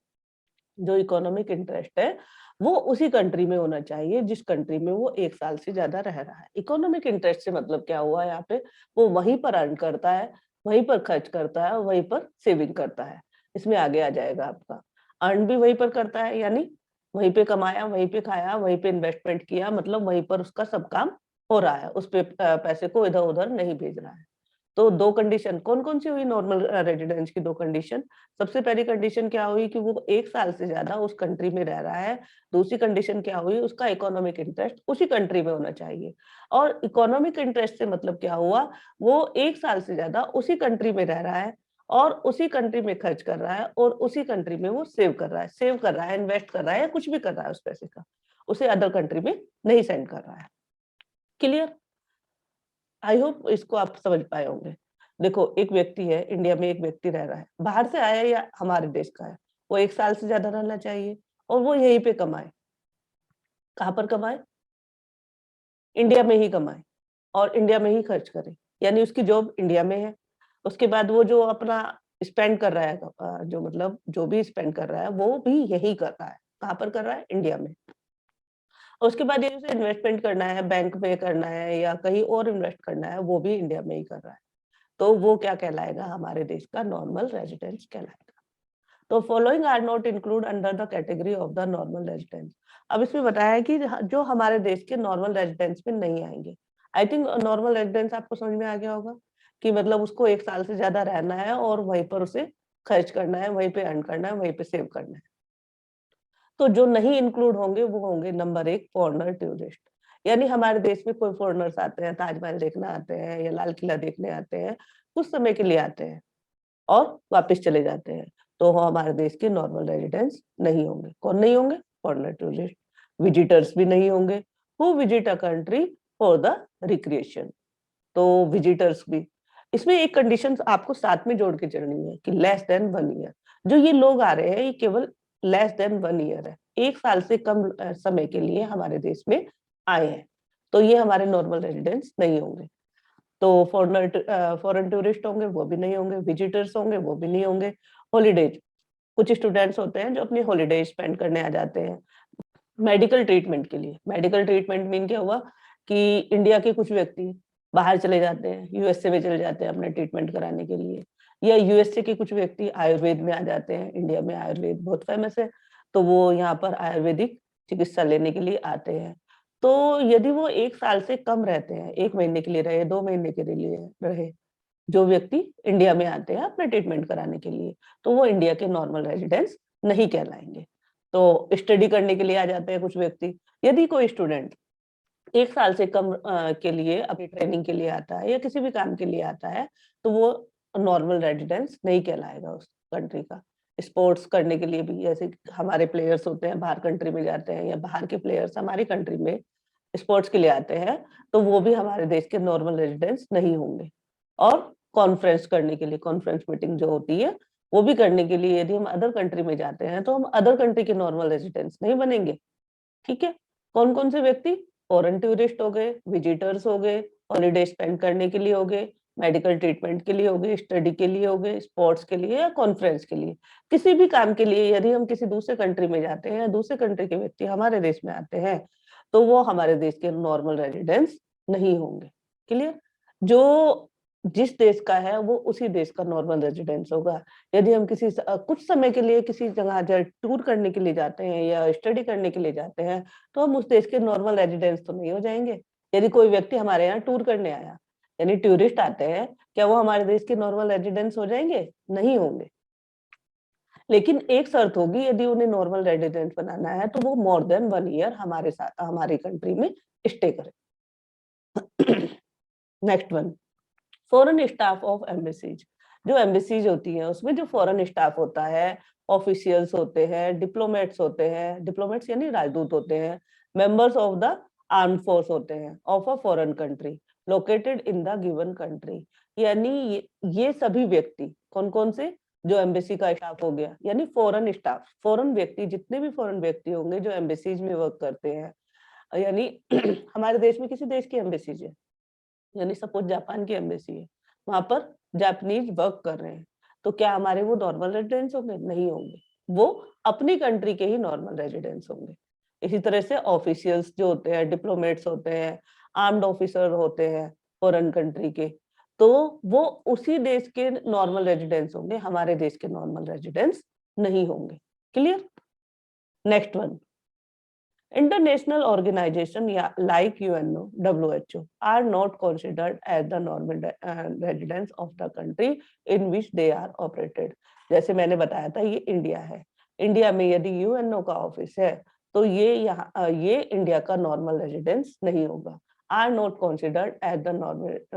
जो इकोनॉमिक इंटरेस्ट है वो उसी कंट्री में होना चाहिए जिस कंट्री में वो 1 साल से ज्यादा रह रहा है। इकोनॉमिक इंटरेस्ट से मतलब क्या हुआ यहाँ पे, वो वहीं पर अर्न करता है, वहीं पर खर्च करता है, वहीं पर सेविंग करता है। इसमें आगे आ जाएगा आपका, अर्न भी वहीं पर करता है, यानी वहीं पे कमाया, वहीं पे खाया, वहीं पे इन्वेस्टमेंट किया, मतलब वहीं पर उसका सब काम हो रहा है, उस पे पैसे को इधर उधर नहीं भेज रहा है। तो 2 कंडीशन कौन-कौन सी हुई नॉर्मल रेजिडेंस की? 2 कंडीशन। सबसे पहली कंडीशन क्या हुई कि वो 1 साल से ज्यादा उस कंट्री में रह रहा है। दूसरी कंडीशन क्या हुई, उसका इकोनॉमिक इंटरेस्ट उसी कंट्री में होना चाहिए। और इकोनॉमिक इंटरेस्ट से मतलब क्या हुआ, वो 1 साल से ज्यादा उसी कंट्री में रह रहा है और उसी कंट्री में खर्च कर रहा है और उसी कंट्री में वो सेव कर रहा है, इन्वेस्ट कर रहा है या कुछ भी कर रहा है उस पैसे का। उसे अदर कंट्री में नहीं सेंड कर रहा है। क्लियर? आई होप इसको आप समझ पाए होंगे। देखो, एक व्यक्ति है, इंडिया में एक व्यक्ति रह रहा है, बाहर से आया है या हमारे देश का है, वो 1 साल से ज्यादा रहना चाहिए और वो यहीं पे कमाए। कहाँ पर कमाए? इंडिया में ही कमाए और इंडिया में ही खर्च करे, यानी उसकी जॉब इंडिया में है। उसके बाद वो जो अपना स्पेंड कर रहा है, जो मतलब जो भी स्पेंड कर रहा है वो भी यही कर रहा है। कहाँ पर कर रहा है? इंडिया में। और उसके बाद ये उसे इन्वेस्टमेंट करना है, बैंक में करना है या कहीं और इन्वेस्ट करना है, वो भी इंडिया में ही कर रहा है। तो वो क्या कहलाएगा? हमारे देश का नॉर्मल रेजिडेंस कहलाएगा। तो following are not include under the category of the normal residence. अब इसमें बताया है कि जो हमारे देश के नॉर्मल रेजिडेंस में नहीं आएंगे। आई थिंक नॉर्मल रेजिडेंस आपको समझ में आ गया होगा कि मतलब उसको 1 साल से ज्यादा रहना है और वहीं पर उसे खर्च करना है, वहीं पे अर्न करना है, वहीं पे सेव करना है। तो जो नहीं इंक्लूड होंगे वो होंगे नंबर 1 फॉरेनर टूरिस्ट। यानी हमारे देश में कोई फॉरेनर्स आते हैं, ताजमहल देखने आते हैं या लाल किला देखने आते हैं, कुछ समय के लिए आते हैं और वापस चले जाते हैं, तो वो हमारे देश के नॉर्मल रेजिडेंट्स नहीं होंगे। कौन नहीं होंगे? Foreigner tourist. विजिटर्स भी नहीं होंगे, who visit a country for the recreation. तो विजिटर्स भी, इसमें एक कंडीशन आपको साथ में जोड़ के चलनी है कि लेस देन 1 ईयर। जो ये लोग आ रहे हैं ये केवल लेस देन 1 ईयर है, 1 साल से कम समय के लिए हमारे देश में आए हैं, तो ये हमारे नॉर्मल रेजिडेंट्स नहीं होंगे। तो फॉरेन टूरिस्ट होंगे वो भी नहीं होंगे, विजिटर्स होंगे वो भी नहीं होंगे। हॉलीडेज, कुछ स्टूडेंट्स होते हैं जो अपनी हॉलीडे स्पेंड करने आ जाते हैं मेडिकल ट्रीटमेंट के लिए। मेडिकल ट्रीटमेंट मीन क्या हुआ कि इंडिया के कुछ व्यक्ति बाहर चले जाते हैं, यूएसए में चले जाते हैं अपना ट्रीटमेंट कराने के लिए, या यूएसए के कुछ व्यक्ति आयुर्वेद में आ जाते हैं। इंडिया में आयुर्वेद बहुत फेमस है, तो वो यहाँ पर आयुर्वेदिक चिकित्सा लेने के लिए आते हैं। तो यदि वो 1 साल से कम रहते हैं, 1 महीने के लिए रहे, 2 महीने के लिए रहे, जो व्यक्ति इंडिया में आते हैं अपने ट्रीटमेंट कराने के लिए, तो वो इंडिया के नॉर्मल रेजिडेंट्स नहीं कहलाएंगे। तो स्टडी करने के लिए आ जाते हैं कुछ व्यक्ति। यदि कोई स्टूडेंट 1 साल से कम के लिए अपनी ट्रेनिंग के लिए आता है या किसी भी काम के लिए आता है, तो वो नॉर्मल रेजिडेंस नहीं कहलाएगा उस कंट्री का। स्पोर्ट्स करने के लिए भी, जैसे हमारे प्लेयर्स होते हैं बाहर कंट्री में जाते हैं या बाहर के प्लेयर्स हमारी कंट्री में स्पोर्ट्स के लिए आते हैं, तो वो भी हमारे देश के नॉर्मल रेजिडेंट्स नहीं होंगे। और कॉन्फ्रेंस करने के लिए, कॉन्फ्रेंस मीटिंग जो होती है वो भी करने के लिए यदि हम अदर कंट्री में जाते हैं तो हम अदर कंट्री के नॉर्मल रेजिडेंट्स नहीं बनेंगे। ठीक है? कौन-कौन से व्यक्ति? फॉरेन टूरिस्ट हो गए, विजिटर्स हो गए, हॉलिडे स्पेंड करने के लिए हो गए, मेडिकल ट्रीटमेंट के लिए हो गए, स्टडी के लिए हो गए, स्पोर्ट्स के लिए या कॉन्फ्रेंस के लिए। किसी भी काम के लिए यदि हम किसी दूसरे कंट्री में जाते हैं या दूसरे कंट्री के व्यक्ति हमारे देश में आते हैं, तो वो हमारे देश के नॉर्मल रेजिडेंट्स नहीं होंगे। क्लियर? जो जिस देश का है वो उसी देश का नॉर्मल रेजिडेंस होगा। यदि हम कुछ समय के लिए किसी जगह टूर करने के लिए जाते हैं या स्टडी करने के लिए जाते हैं, तो हम उस देश के नॉर्मल रेजिडेंट्स तो नहीं हो जाएँगे। यदि कोई व्यक्ति हमारे यहाँ टूर करने आया, यानी टूरिस्ट आते हैं, क्या वो हमारे देश के नॉर्मल रेजिडेंट्स हो जाएँगे? नहीं होंगे। लेकिन एक शर्त होगी, यदि उन्हें नॉर्मल रेजिडेंट बनाना है तो वो मोर देन 1 ईयर हमारे साथ हमारी कंट्री में स्टे करें। Next one, foreign staff of embassies. जो एम्बेसीज होती हैं उसमें जो फॉरेन स्टाफ होता है, ऑफिशियल्स होते हैं, डिप्लोमेट्स होते हैं, डिप्लोमेट्स यानी राजदूत होते हैं, members of the arm force होते हैं of a foreign country located in the given country. यानी ये सभी व्यक्ति कौन-कौन से? जो एम्बेसी का स्टाफ हो गया, यानी फॉरेन स्टाफ, फॉरेन व्यक्ति, जितने भी फॉरेन व्यक्ति होंगे जो एम्बेसीज में वर्क करते हैं, यानी हमारे देश में किसी देश की एम्बेसीज है, यानी सपोज जापान की एम्बेसी है, वहां पर जापानीज वर्क कर रहे हैं, तो क्या हमारे वो नॉर्मल रेजिडेंट्स होंगे? नहीं होंगे, वो अपनी कंट्री के ही नॉर्मल रेजिडेंट्स होंगे। इसी तरह से ऑफिशियल्स जो होते हैं, डिप्लोमेट्स होते हैं, आर्म्ड ऑफिसर होते हैं फॉरेन कंट्री के, तो वो उसी देश के नॉर्मल रेजिडेंट्स होंगे, हमारे देश के नॉर्मल रेजिडेंट्स नहीं होंगे। Clear? Next one, international organization like UNO, WHO are not considered as the normal residents of the country in which they are operated. जैसे मैंने बताया था, ये इंडिया है, इंडिया में यदि यूएनओ का ऑफिस है तो ये यहाँ ये इंडिया का नॉर्मल रेजिडेंस नहीं होगा। Are not considered as the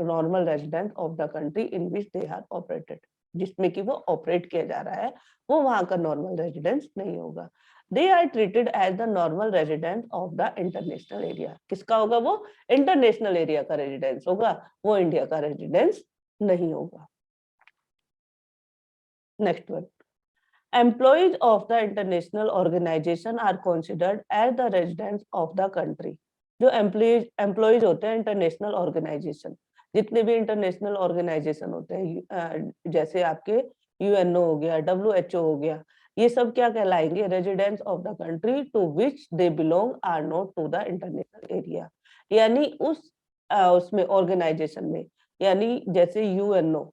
normal resident of the country in which they are operated, जिसमें कि वो ऑपरेट किया जा रहा है, वो वहां का नॉर्मल रेजिडेंस नहीं होगा। They are treated as the normal residents of the international area. किसका होगा? वो इंटरनेशनल एरिया का रेजिडेंस होगा, वो इंडिया का रेजिडेंस नहीं होगा। Next one, employees of the international organisation are considered as the residents of the country. जो एम्प्लॉइज होते हैं इंटरनेशनल ऑर्गेनाइजेशन, जितने भी इंटरनेशनल ऑर्गेनाइजेशन होते हैं, जैसे आपके यूएनओ हो गया, डब्ल्यूएचओ हो गया, ये सब क्या कहलाएंगे? Residents of the country to which they belong are not to the international area. यानी उसमें ऑर्गेनाइजेशन में, यानी जैसे यूएनओ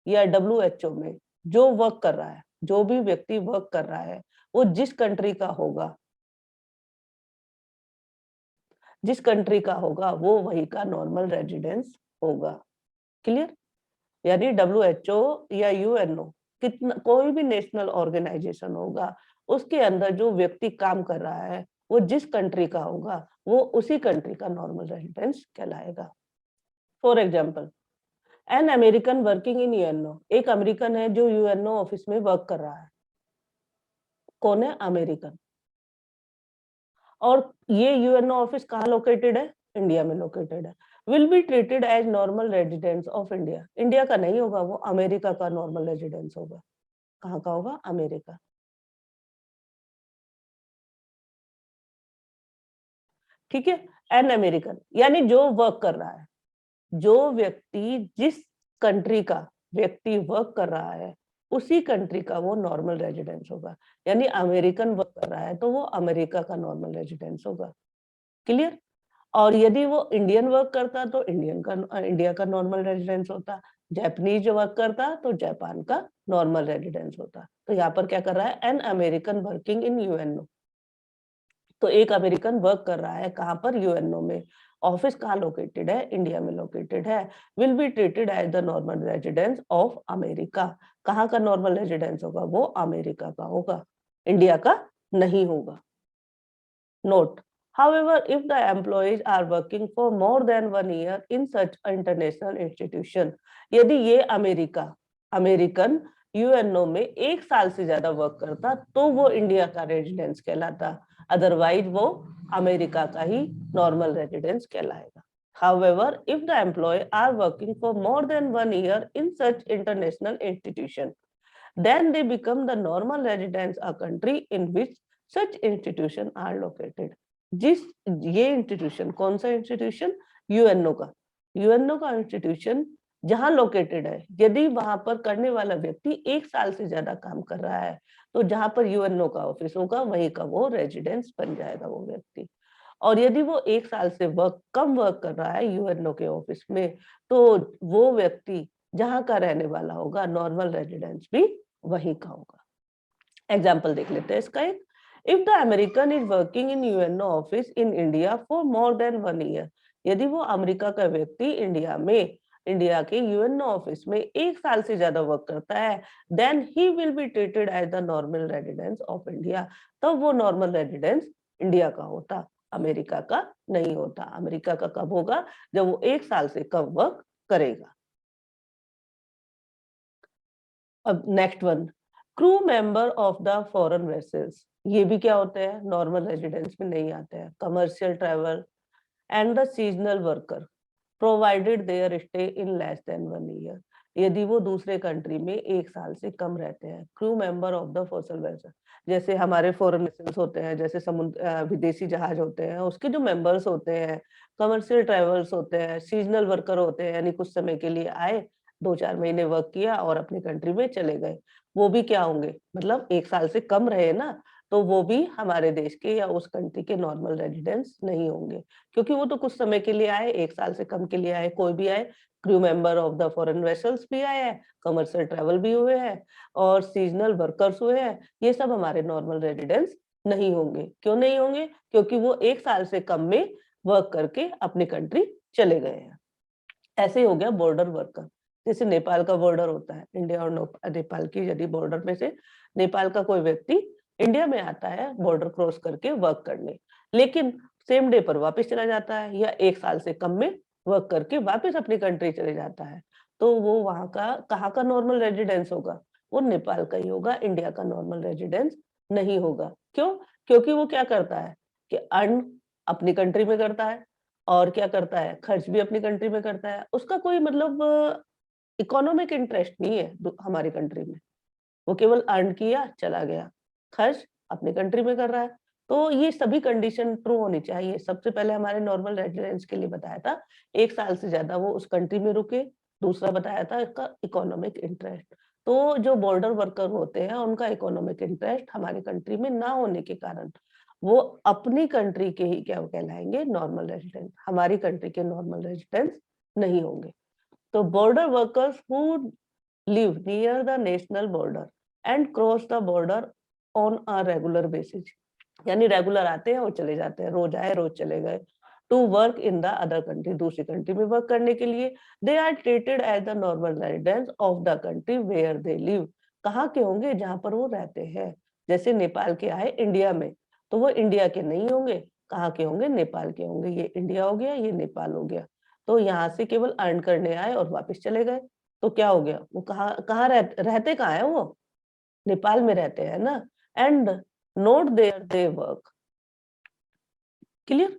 या डब्ल्यूएचओ में जो वर्क कर रहा है, जो भी व्यक्ति वर्क कर रहा है, वो जिस कंट्री का होगा, जिस कंट्री का होगा वो वही का नॉर्मल रेजिडेंस होगा। क्लियर? यानी डब्ल्यूएचओ या यूएनओ, कितना कोई भी नेशनल ऑर्गेनाइजेशन होगा, उसके अंदर जो व्यक्ति काम कर रहा है वो जिस कंट्री का होगा, वो उसी कंट्री का नॉर्मल रेजिडेंस कहलाएगा। For example, an American working in UNO, एक अमेरिकन है जो यूएनओ ऑफिस में वर्क कर रहा है। कौन है? अमेरिकन। और ये यूएनओ ऑफिस कहाँ लोकेटेड है? इंडिया में लोकेटेड है। Will be treated as normal residents of India. India का नहीं होगा, वो अमेरिका का नॉर्मल रेजिडेंस होगा। कहाँ का होगा? अमेरिका। ठीक है? एन अमेरिकन यानी जो वर्क कर रहा है, जो व्यक्ति जिस कंट्री का व्यक्ति वर्क कर रहा है, उसी कंट्री का वो नॉर्मल रेजिडेंस होगा। यानी अमेरिकन वर्क कर रहा है तो वो अमेरिका का नॉर्मल रेजिडेंस होगा। क्लियर? और यदि वो इंडियन वर्क करता तो इंडिया का नॉर्मल रेजिडेंस होता, जापानीज वर्क करता तो जापान का नॉर्मल रेजिडेंस होता। तो यहाँ पर क्या कर रहा है? An American working in UNO, तो एक अमेरिकन वर्क कर रहा है कहाँ पर? यूएनओ में। ऑफिस कहाँ लोकेटेड है? इंडिया में लोकेटेड है। Will be treated as the normal residence of America. कहाँ का नॉर्मल रेजिडेंस होगा? वो अमेरिका का होगा, इंडिया का नहीं होगा। Note, however, if the employees are working for more than 1 year in such international institution, यदि ये अमेरिकन यूएनओ में 1 साल से ज्यादा वर्क करता तो वो इंडिया का रेजिडेंस कहलाता, अदरवाइज वो अमेरिका का ही नॉर्मल रेजिडेंस कहलाएगा। However, if the employee are working for more than 1 year in such international institution, then they become the normal residents a country in which such institution are located. जिस ये institution, कौन सा institution? UNO का। UNO का institution जहां located है, यदि वहां पर करने वाला व्यक्ति 1 साल से ज्यादा काम कर रहा है, तो जहां पर यूएनओ का ऑफिस होगा वहीं का वो रेजिडेंस बन जाएगा वो व्यक्ति। और यदि वो 1 साल से कम वर्क कर रहा है यूएनओ के ऑफिस में, तो वो व्यक्ति जहां का रहने वाला होगा, नॉर्मल रेजिडेंस भी वहीं का होगा। एग्जाम्पल देख लेते हैं इसका एक। If the American is working in UNO office in India for more than 1 year, यदि वो अमेरिका का व्यक्ति इंडिया के यूएनओ ऑफिस में 1 साल से ज्यादा वर्क करता है, then he will be treated as the normal residence of India. तब वो नॉर्मल रेजिडेंस इंडिया का होता, अमेरिका का नहीं होता। अमेरिका का कब होगा? जब वो 1 साल से कम वर्क करेगा। अब next one, crew member of the foreign vessels, ये भी क्या होते हैं? नॉर्मल रेजिडेंस में नहीं आते हैं। Commercial travel and the seasonal worker provided their stay in less than 1 year, यदि वो दूसरे कंट्री में 1 साल से कम रहते हैं। Crew member of the fossil vessel, जैसे हमारे फॉरेन वेसल्स होते हैं, जैसे विदेशी जहाज होते हैं, उसके जो मेंबर्स होते हैं, कमर्शियल ट्रैवल्स होते हैं, सीजनल वर्कर होते हैं, यानी कुछ समय के लिए आए 2-4 महीने वर्क किया और अपनी कंट्री में चले गए। वो भी क्या होंगे, मतलब 1 साल से कम रहे ना, तो वो भी हमारे देश के या उस कंट्री के नॉर्मल रेजिडेंट्स नहीं होंगे। क्योंकि वो तो कुछ समय के लिए आए, 1 साल से कम के लिए आए, कोई भी आए, crew member of the foreign vessels भी आए हैं, कमर्शियल ट्रैवल भी हुए हैं और सीज़नल वर्कर्स हुए हैं, ये सब हमारे नॉर्मल रेजिडेंट्स नहीं होंगे। क्यों नहीं होंगे? क्योंकि वो 1 साल से कम में वर्क करके अपनी कंट्री चले गए हैं। ऐसे ही हो गया बॉर्डर वर्कर। जैसे नेपाल का बॉर्डर होता है, इंडिया और नेपाल की यदि बॉर्डर में से नेपाल का कोई व्यक्ति इंडिया में आता है बॉर्डर क्रॉस करके वर्क करने, लेकिन सेम डे पर वापस चला जाता है या 1 साल से कम में वर्क करके वापस अपनी कंट्री चले जाता है, तो वो वहाँ का कहाँ का नॉर्मल रेजिडेंस होगा? वो नेपाल का ही होगा, इंडिया का नॉर्मल रेजिडेंस नहीं होगा। क्यों? क्योंकि वो क्या करता है कि अर्न अपनी कंट्री में करता है और क्या करता है, खर्च भी अपनी कंट्री में करता है। उसका कोई मतलब इकोनॉमिक इंटरेस्ट नहीं है हमारी कंट्री में। वो केवल अर्न किया, चला गया। खर्च अपनी कंट्री में कर रहा है। तो ये सभी कंडीशन ट्रू होनी चाहिए। सबसे पहले हमारे नॉर्मल रेजिडेंस के लिए बताया था, 1 साल से ज़्यादा वो उस कंट्री में रुके। दूसरा बताया था इसका इकोनॉमिक इंटरेस्ट। तो जो बॉर्डर वर्कर होते हैं, उनका इकोनॉमिक इंटरेस्ट हमारी कंट्री में ना होने के कारण, वो अपनी कंट्री के ही क्या कहलाएँगे, नॉर्मल रेजिडेंट। हमारी कंट्री के नॉर्मल रेजिडेंट्स नहीं होंगे। तो border workers who live near the national border and cross the border on a regular basis, यानी रेगुलर आते हैं और चले जाते हैं, रोज आए रोज चले गए, to work in the other country, दूसरी कंट्री में वर्क करने के लिए, they are treated as the normal residents of the country where they live. कहाँ के होंगे? जहाँ पर वो रहते हैं। जैसे नेपाल के आए इंडिया में, तो वो इंडिया के नहीं होंगे। कहाँ के होंगे? नेपाल के होंगे। ये इंडिया हो गया, ये नेपाल हो गया। तो यहाँ से केवल अर्न करने आए और वापस चले गए, तो क्या हो गया? वो कहाँ कहाँ रहते कहाँ है वो? नेपाल में रहते हैं ना। And not there they work. Clear?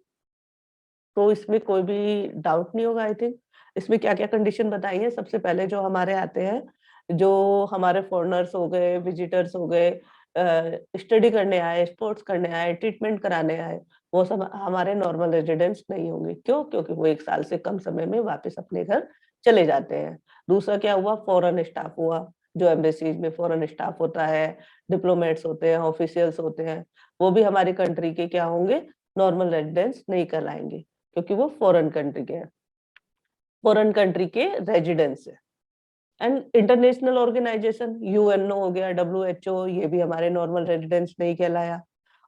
तो इसमें कोई भी डाउट नहीं होगा आई थिंक। इसमें क्या-क्या कंडीशन बताई है? सबसे पहले जो हमारे आते हैं, जो हमारे फॉरेनर्स हो गए, विजिटर्स हो गए, स्टडी करने आए, स्पोर्ट्स करने आए, ट्रीटमेंट कराने आए, वो सब हमारे नॉर्मल रेजिडेंट्स नहीं होंगे। क्यों? क्योंकि वो 1 साल से कम समय में वापस अपने घर चले जाते हैं। दूसरा क्या हुआ? फॉरेन स्टाफ हुआ, जो एम्बेसीज में फॉरेन स्टाफ होता है, डिप्लोमेट्स होते हैं, ऑफिशियल्स होते हैं, वो भी हमारी कंट्री के क्या होंगे? नॉर्मल रेजिडेंट्स नहीं कहलाएँगे। क्योंकि वो फॉरेन कंट्री के हैं, फॉरेन कंट्री के रेजिडेंस है। एंड इंटरनेशनल ऑर्गेनाइजेशन, यूएनओ हो गया, डब्ल्यूएचओ, ये भी हमारे नॉर्मल रेजिडेंट्स नहीं कहलाया।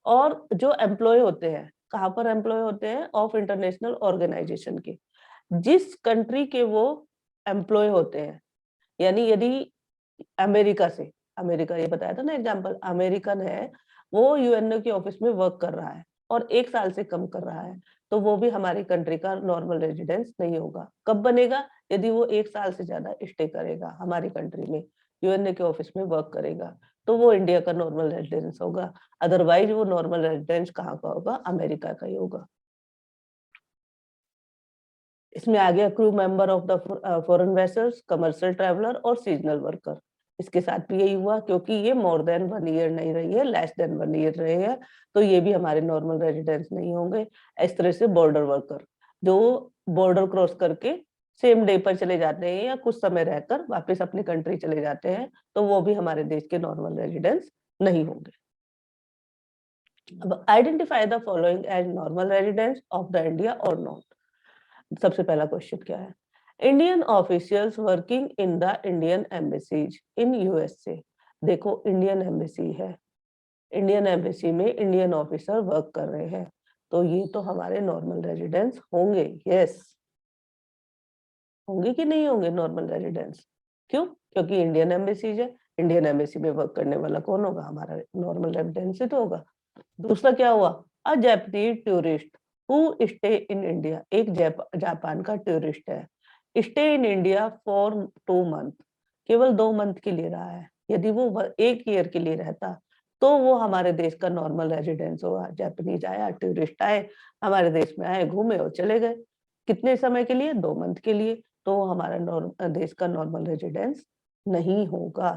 और जो एम्प्लॉय होते हैं, कहाँ पर एम्प्लॉय होते हैं? ऑफ इंटरनेशनल ऑर्गेनाइजेशन के। जिस कंट्री के वो एम्प्लॉय होते हैं, यानी यदि अमेरिका से, अमेरिका ये बताया था ना एग्जांपल, अमेरिकन है, वो यूएनओ के ऑफिस में वर्क कर रहा है और 1 साल से कम कर रहा है, तो वो भी हमारी कंट्री का नॉर्मल रेजिडेंस नहीं होगा। कब बनेगा? यदि वो 1 साल से ज़्यादा स्टे करेगा हमारी कंट्री में, यूएनओ के ऑफिस में वर्क करेगा, तो वो इंडिया का नॉर्मल रेजिडेंस होगा। अदरवाइज़ वो नॉर्मल रेजिडेंस कहाँ का होगा? अमेरिका का ही होगा। इसमें आ गया crew member of the foreign vessels, commercial traveller और सीजनल वर्कर। इसके साथ भी यही हुआ, क्योंकि ये मोर देन 1 ईयर नहीं रही है, लेस देन 1 ईयर रहे हैं, तो ये भी हमारे नॉर्मल रेजिडेंट्स नहीं होंगे। इस तरह से बॉर्डर वर्कर, जो बॉर्डर क्रॉस करके सेम डे पर चले जाते हैं या कुछ समय रहकर वापस अपनी कंट्री चले जाते हैं, तो वो भी हमारे देश के नॉर्मल रेजिडेंट्स नहीं होंगे। अब identify the following as normal residents of the India और नॉट। सबसे पहला क्वेश्चन क्या है? Indian officials working in the Indian embassies in USA. देखो, इंडियन एम्बेसी है, इंडियन एम्बेसी में इंडियन ऑफिसर वर्क कर रहे हैं, तो ये तो हमारे नॉर्मल रेजिडेंट्स होंगे। यस, होंगे कि नहीं होंगे नॉर्मल रेजिडेंट्स? क्यों? क्योंकि इंडियन एम्बेसीज है, इंडियन एम्बेसी में वर्क करने वाला कौन होगा? हमारा नॉर्मल रेजिडेंट्स ही तो होगा। दूसरा क्या हुआ? A Japanese tourist who stay in India. एक जापान का टूरिस्ट है, stay in India for 2 month, केवल 2 मंथ के लिए रहा है। यदि वो 1 ईयर के लिए रहता, तो वो हमारे देश का नॉर्मल रेजिडेंस होगा। जापानीज आया, टूरिस्ट आए, हमारे देश में आए, घूमे और चले गए। कितने समय के लिए? 2 मंथ के लिए। तो वो हमारा देश का नॉर्मल रेजिडेंस नहीं होगा।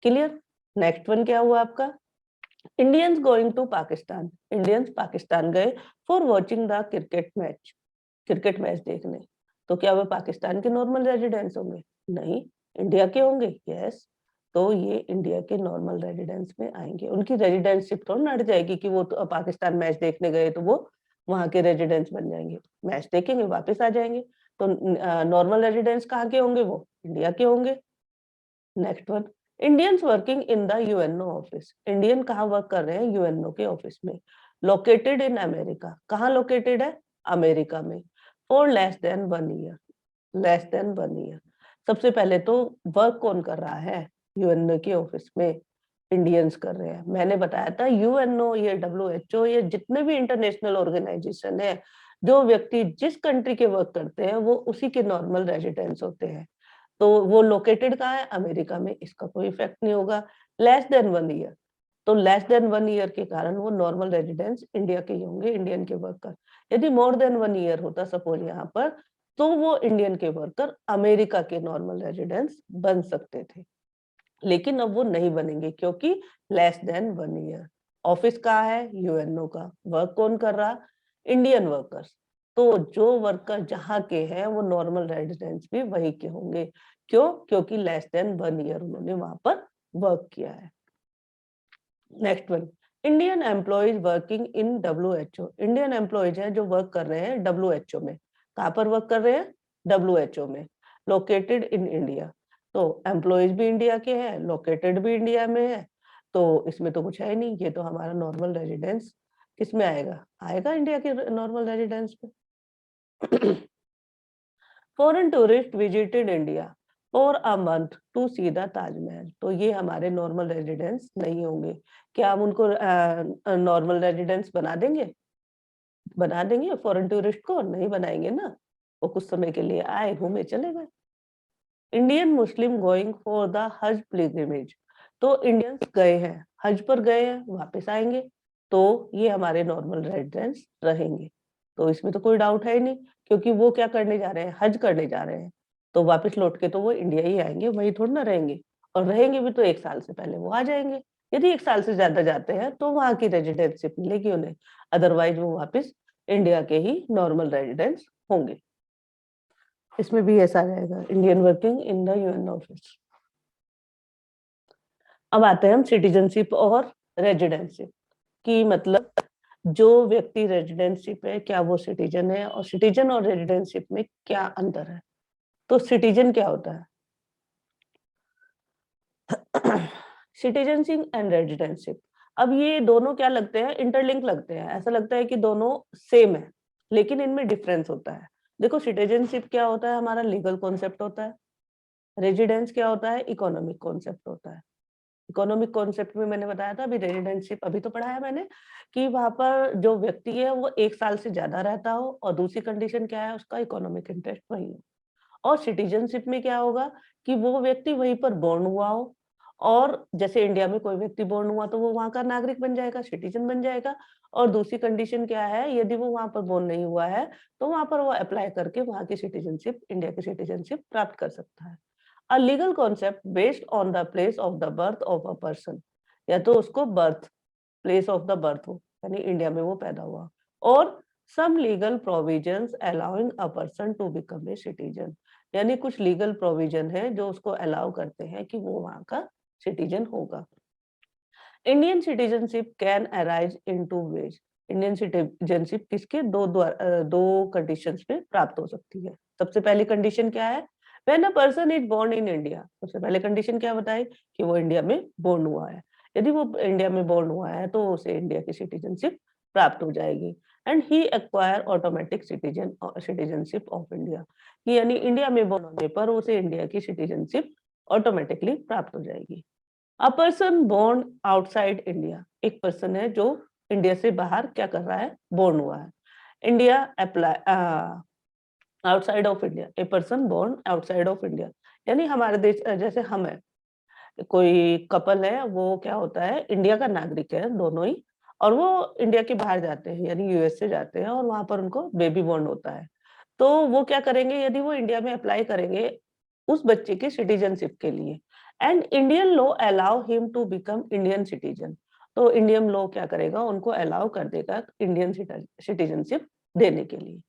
क्लियर? नेक्स्ट वन क्या हुआ आपका? Indians going to Pakistan. Indians Pakistan गए for watching the cricket match, cricket match देखने। तो क्या वो पाकिस्तान के नॉर्मल रेजिडेंट्स होंगे? नहीं। इंडिया के होंगे? यस। तो ये इंडिया के नॉर्मल रेजिडेंस में आएँगे। उनकी रेजिडेंटशिप थोड़ी ना हट जाएगी कि वो तो पाकिस्तान मैच देखने गए तो वो वहाँ के रेजिडेंट्स बन जाएँगे। मैच देखेंगे, वापस आ जाएँगे। तो नॉर्मल रेजिडेंट्स कहाँ के होंगे वो? इंडिया के होंगे। Next one, Indians working in the UNO office. Indian कहाँ वर्क कर रहे हैं? यूएनओ के ऑफिस में। Located in America. कहाँ लोकेटेड है? अमेरिका में। For less than 1 year. Less than 1 year. सबसे पहले तो वर्क कौन कर रहा है? यूएनओ के ऑफिस में इंडियंस कर रहे हैं। मैंने बताया था यूएनओ, ये डब्ल्यूएचओ, ये जितने भी इंटरनेशनल ऑर्गेनाइजेशन है, जो व्यक्ति जिस कंट्री के वर्क करते हैं वो उसी के नॉर्मल रेजिडेंट्स होते हैं। तो वो लोकेटेड कहाँ है? अमेरिका में। इसका कोई इफेक्ट नहीं होगा। लेस देन 1 ईयर, तो लेस देन 1 ईयर के कारण वो नॉर्मल रेजिडेंस इंडिया के ही होंगे, इंडियन के वर्कर। यदि मोर देन 1 ईयर होता सपोज यहाँ पर, तो वो इंडियन के वर्कर अमेरिका के नॉर्मल रेजिडेंस बन सकते थे। लेकिन अब वो नहीं बनेंगे क्योंकि लेस देन 1 ईयर। ऑफिस कहाँ है? यूएनओ का। वर्क कौन कर रहा? Indian workers. तो जो वर्कर जहाँ के हैं वो नॉर्मल रेजिडेंट्स भी वही के होंगे। क्यों? क्योंकि लेस देन 1 ईयर उन्होंने वहां पर वर्क किया है। Next one, Indian employees working in WHO. Indian employees हैं जो वर्क कर रहे हैं डब्ल्यूएचओ में। कहाँ पर वर्क कर रहे हैं? डब्ल्यूएचओ में। Located in India. तो एम्प्लॉइज भी इंडिया के हैं, लोकेटेड भी इंडिया में है। तो इसमें तो कुछ है ही नहीं, ये तो हमारा नॉर्मल रेजिडेंस किस में आएगा? आएगा इंडिया के नॉर्मल रेजिडेंस में। Foreign tourist visited India for a month to see the Taj Mahal. तो ये हमारे नॉर्मल रेजिडेंस नहीं होंगे। क्या हम उनको नॉर्मल रेजिडेंस बना देंगे? बना देंगे फॉरेन टूरिस्ट को? नहीं बनाएंगे ना। वो कुछ समय के लिए आए, घूमे, चले गए। Indian Muslim going for the हज पिलग्रिमेज। तो इंडियंस गए हैं, हज पर गए हैं, वापस आएंगे, तो ये हमारे नॉर्मल रेजिडेंस रहेंगे। तो इसमें तो कोई डाउट है ही नहीं, क्योंकि वो क्या करने जा रहे हैं? हज करने जा रहे हैं। तो वापस लौट के तो वो इंडिया ही आएंगे, वहीं थोड़ी ना रहेंगे। और रहेंगे भी तो 1 साल से पहले वो आ जाएंगे। यदि 1 साल से ज्यादा जाते हैं तो वहां की रेजिडेंटशिप मिलेगी उन्हें। अदरवाइज वो वापस इंडिया के ही नॉर्मल रेजिडेंट्स होंगे। इसमें भी ऐसा रहेगा, Indian working in the UN office. अब आते हैं हम सिटीजनशिप और रेजिडेंशिप की, मतलब जो व्यक्ति रेजिडेंशिप है क्या वो सिटीजन है, और सिटीजन और रेजिडेंशिप में क्या अंतर है? तो सिटीजन क्या होता है? सिटीजनशिप एंड रेजिडेंशिप, अब ये दोनों क्या लगते हैं? इंटरलिंक लगते हैं। ऐसा लगता है कि दोनों सेम है, लेकिन इनमें डिफरेंस होता है। देखो, सिटीजनशिप क्या होता है? हमारा लीगल कॉन्सेप्ट होता है। रेजिडेंस क्या होता है? इकोनॉमिक कॉन्सेप्ट होता है। इकोनॉमिक कॉन्सेप्ट में मैंने बताया था, अभी रेजिडेंटशिप अभी तो पढ़ाया मैंने, कि वहां पर जो व्यक्ति है वो 1 साल से ज्यादा रहता हो, और दूसरी कंडीशन क्या है? उसका इकोनॉमिक इंटरेस्ट वही हो। और सिटीजनशिप में क्या होगा कि वो व्यक्ति वहीं पर बोर्न हुआ हो, और जैसे इंडिया में कोई व्यक्ति बोर्न हुआ तो वो वहां का नागरिक बन जाएगा, सिटीजन बन जाएगा। और दूसरी कंडीशन क्या है? यदि वो वहां पर बोर्न नहीं हुआ है तो वहां पर वो अप्लाई करके वहां की सिटीजनशिप, इंडिया की सिटीजनशिप प्राप्त कर सकता है। A legal concept based on the place of the birth of a person, या तो उसको birth, place of the birth हो, यानी इंडिया में वो पैदा हुआ, और some legal provisions allowing a person to become a citizen, यानी कुछ लीगल प्रोविजन है जो उसको अलाउ करते हैं कि वो वहां का सिटीजन होगा। Indian citizenship can arise in two ways. Indian citizenship किसके दो कंडीशंस पे प्राप्त हो सकती है। सबसे पहली कंडीशन क्या है? When a person is born in India. सबसे पहले कंडीशन क्या बताई? कि वो इंडिया में बोर्न हुआ है। यदि वो इंडिया में बोर्न हुआ है तो उसे इंडिया की सिटीजनशिप प्राप्त हो जाएगी। And he acquire automatic citizenship of India, यानी इंडिया में बोर्न होने पर उसे इंडिया की सिटीजनशिप ऑटोमेटिकली प्राप्त हो जाएगी। A person born outside India, एक पर्सन है जो इंडिया से बाहर क्या कर रहा है? बोर्न हुआ है। India apply outside of India, a person born outside of India, यानी हमारे देश जैसे हम है, कोई कपल है, वो क्या होता है? इंडिया का नागरिक है दोनों ही, और वो इंडिया के बाहर जाते हैं, यानी यूएस से जाते हैं, और वहां पर उनको बेबी बोर्न होता है। तो वो क्या करेंगे? यदि वो इंडिया में अप्लाई करेंगे उस बच्चे की सिटीजनशिप के लिए, and Indian law allow him to become Indian citizen, तो इंडियन लॉ क्या करेगा? उनको अलाउ कर देगा इंडियन सिटीजनशिप देने के लिए।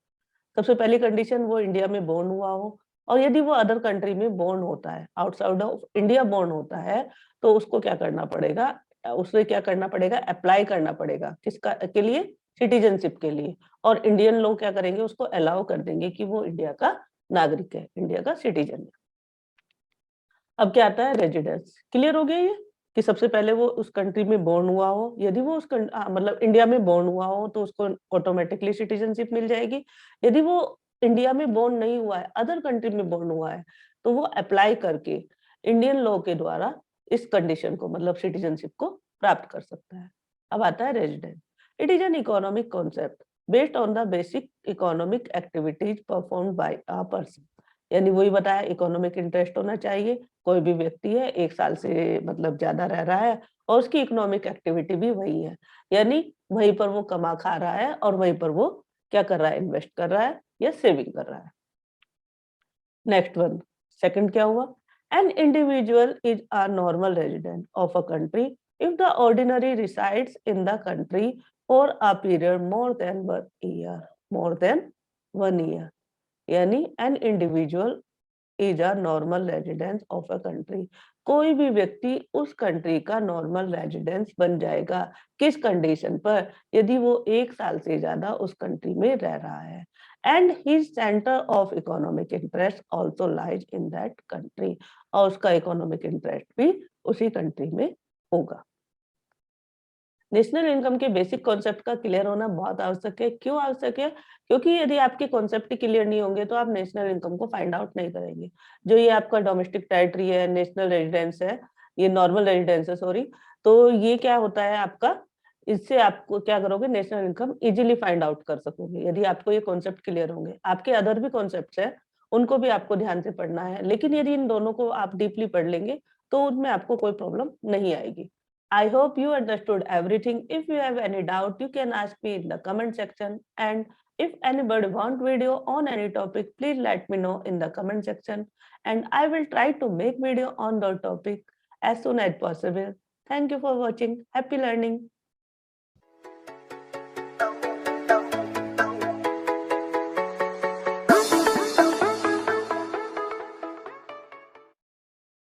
सबसे पहली कंडीशन वो इंडिया में बोर्न हुआ हो, और यदि वो अदर कंट्री में बोर्न होता है, आउटसाइड ऑफ इंडिया बोर्न होता है, तो उसको क्या करना पड़ेगा, उसे क्या करना पड़ेगा, अप्लाई करना पड़ेगा, किसका के लिए, सिटीजनशिप के लिए। और इंडियन लोग क्या करेंगे, उसको अलाउ कर देंगे कि वो इंडिया का नागरिक है, इंडिया का सिटीजन है। अब क्या आता है, रेजिडेंस। क्लियर हो गया ये कि सबसे पहले वो उस कंट्री में बोर्न हुआ हो, यदि वो मतलब इंडिया में बोर्न हुआ हो तो उसको ऑटोमेटिकली सिटीजनशिप मिल जाएगी। यदि वो इंडिया में बोर्न नहीं हुआ है, अदर कंट्री में बोर्न हुआ है, तो वो अप्लाई करके इंडियन लॉ के द्वारा इस कंडीशन को, मतलब सिटीजनशिप को प्राप्त कर सकता है। अब आता है residence. It is an economic concept based on the basic economic activities performed by a person. यानी वही बताया, इकोनॉमिक इंटरेस्ट होना चाहिए, कोई भी व्यक्ति है 1 साल से मतलब ज़्यादा रह रहा है और उसकी इकोनॉमिक एक्टिविटी भी वही है। यानी वहीं पर वो कमा खा रहा है और वहीं पर वो क्या कर रहा है, इन्वेस्ट कर रहा है या सेविंग कर रहा है। नेक्स्ट वन, सेकंड क्या हुआ? An individual is a normal resident of a country if the ordinary resides in the country for a period more than 1 year, more than 1 year. यानी an individual is a normal residence of a country. कोई भी व्यक्ति उस country का normal residence बन जाएगा। किस condition पर? यदि वो 1 साल से ज्यादा उस कंट्री में रह रहा है। And his centre of economic interest also lies in that country. और उसका इकोनॉमिक इंटरेस्ट भी उसी कंट्री में होगा। नेशनल इनकम के बेसिक कॉन्सेप्ट का क्लियर होना बहुत आवश्यक है। क्यों आवश्यक है? क्योंकि यदि आपके कॉन्सेप्ट ही क्लियर नहीं होंगे तो आप नेशनल इनकम को फाइंड आउट नहीं करेंगे। जो ये आपका डोमेस्टिक टेरिटरी है, नेशनल रेजिडेंस है, ये नॉर्मल रेजिडेंस है सॉरी, तो ये क्या होता है आपका, इससे आपको क्या करोगे, national income easily find out कर सकोगे यदि आपको ये कॉन्सेप्ट क्लियर होंगे। आपके अदर भी कॉन्सेप्ट्स हैं, उनको भी आपको ध्यान से पढ़ना है, लेकिन यदि इन दोनों को आप डीपली पढ़ लेंगे तो उनमें आपको कोई प्रॉब्लम नहीं आएगी। I hope you understood everything. If you have any doubt, you can ask me in the comment section. And if anybody want video on any topic, please let me know in the comment section. And I will try to make video on the topic as soon as possible. Thank you for watching. Happy learning.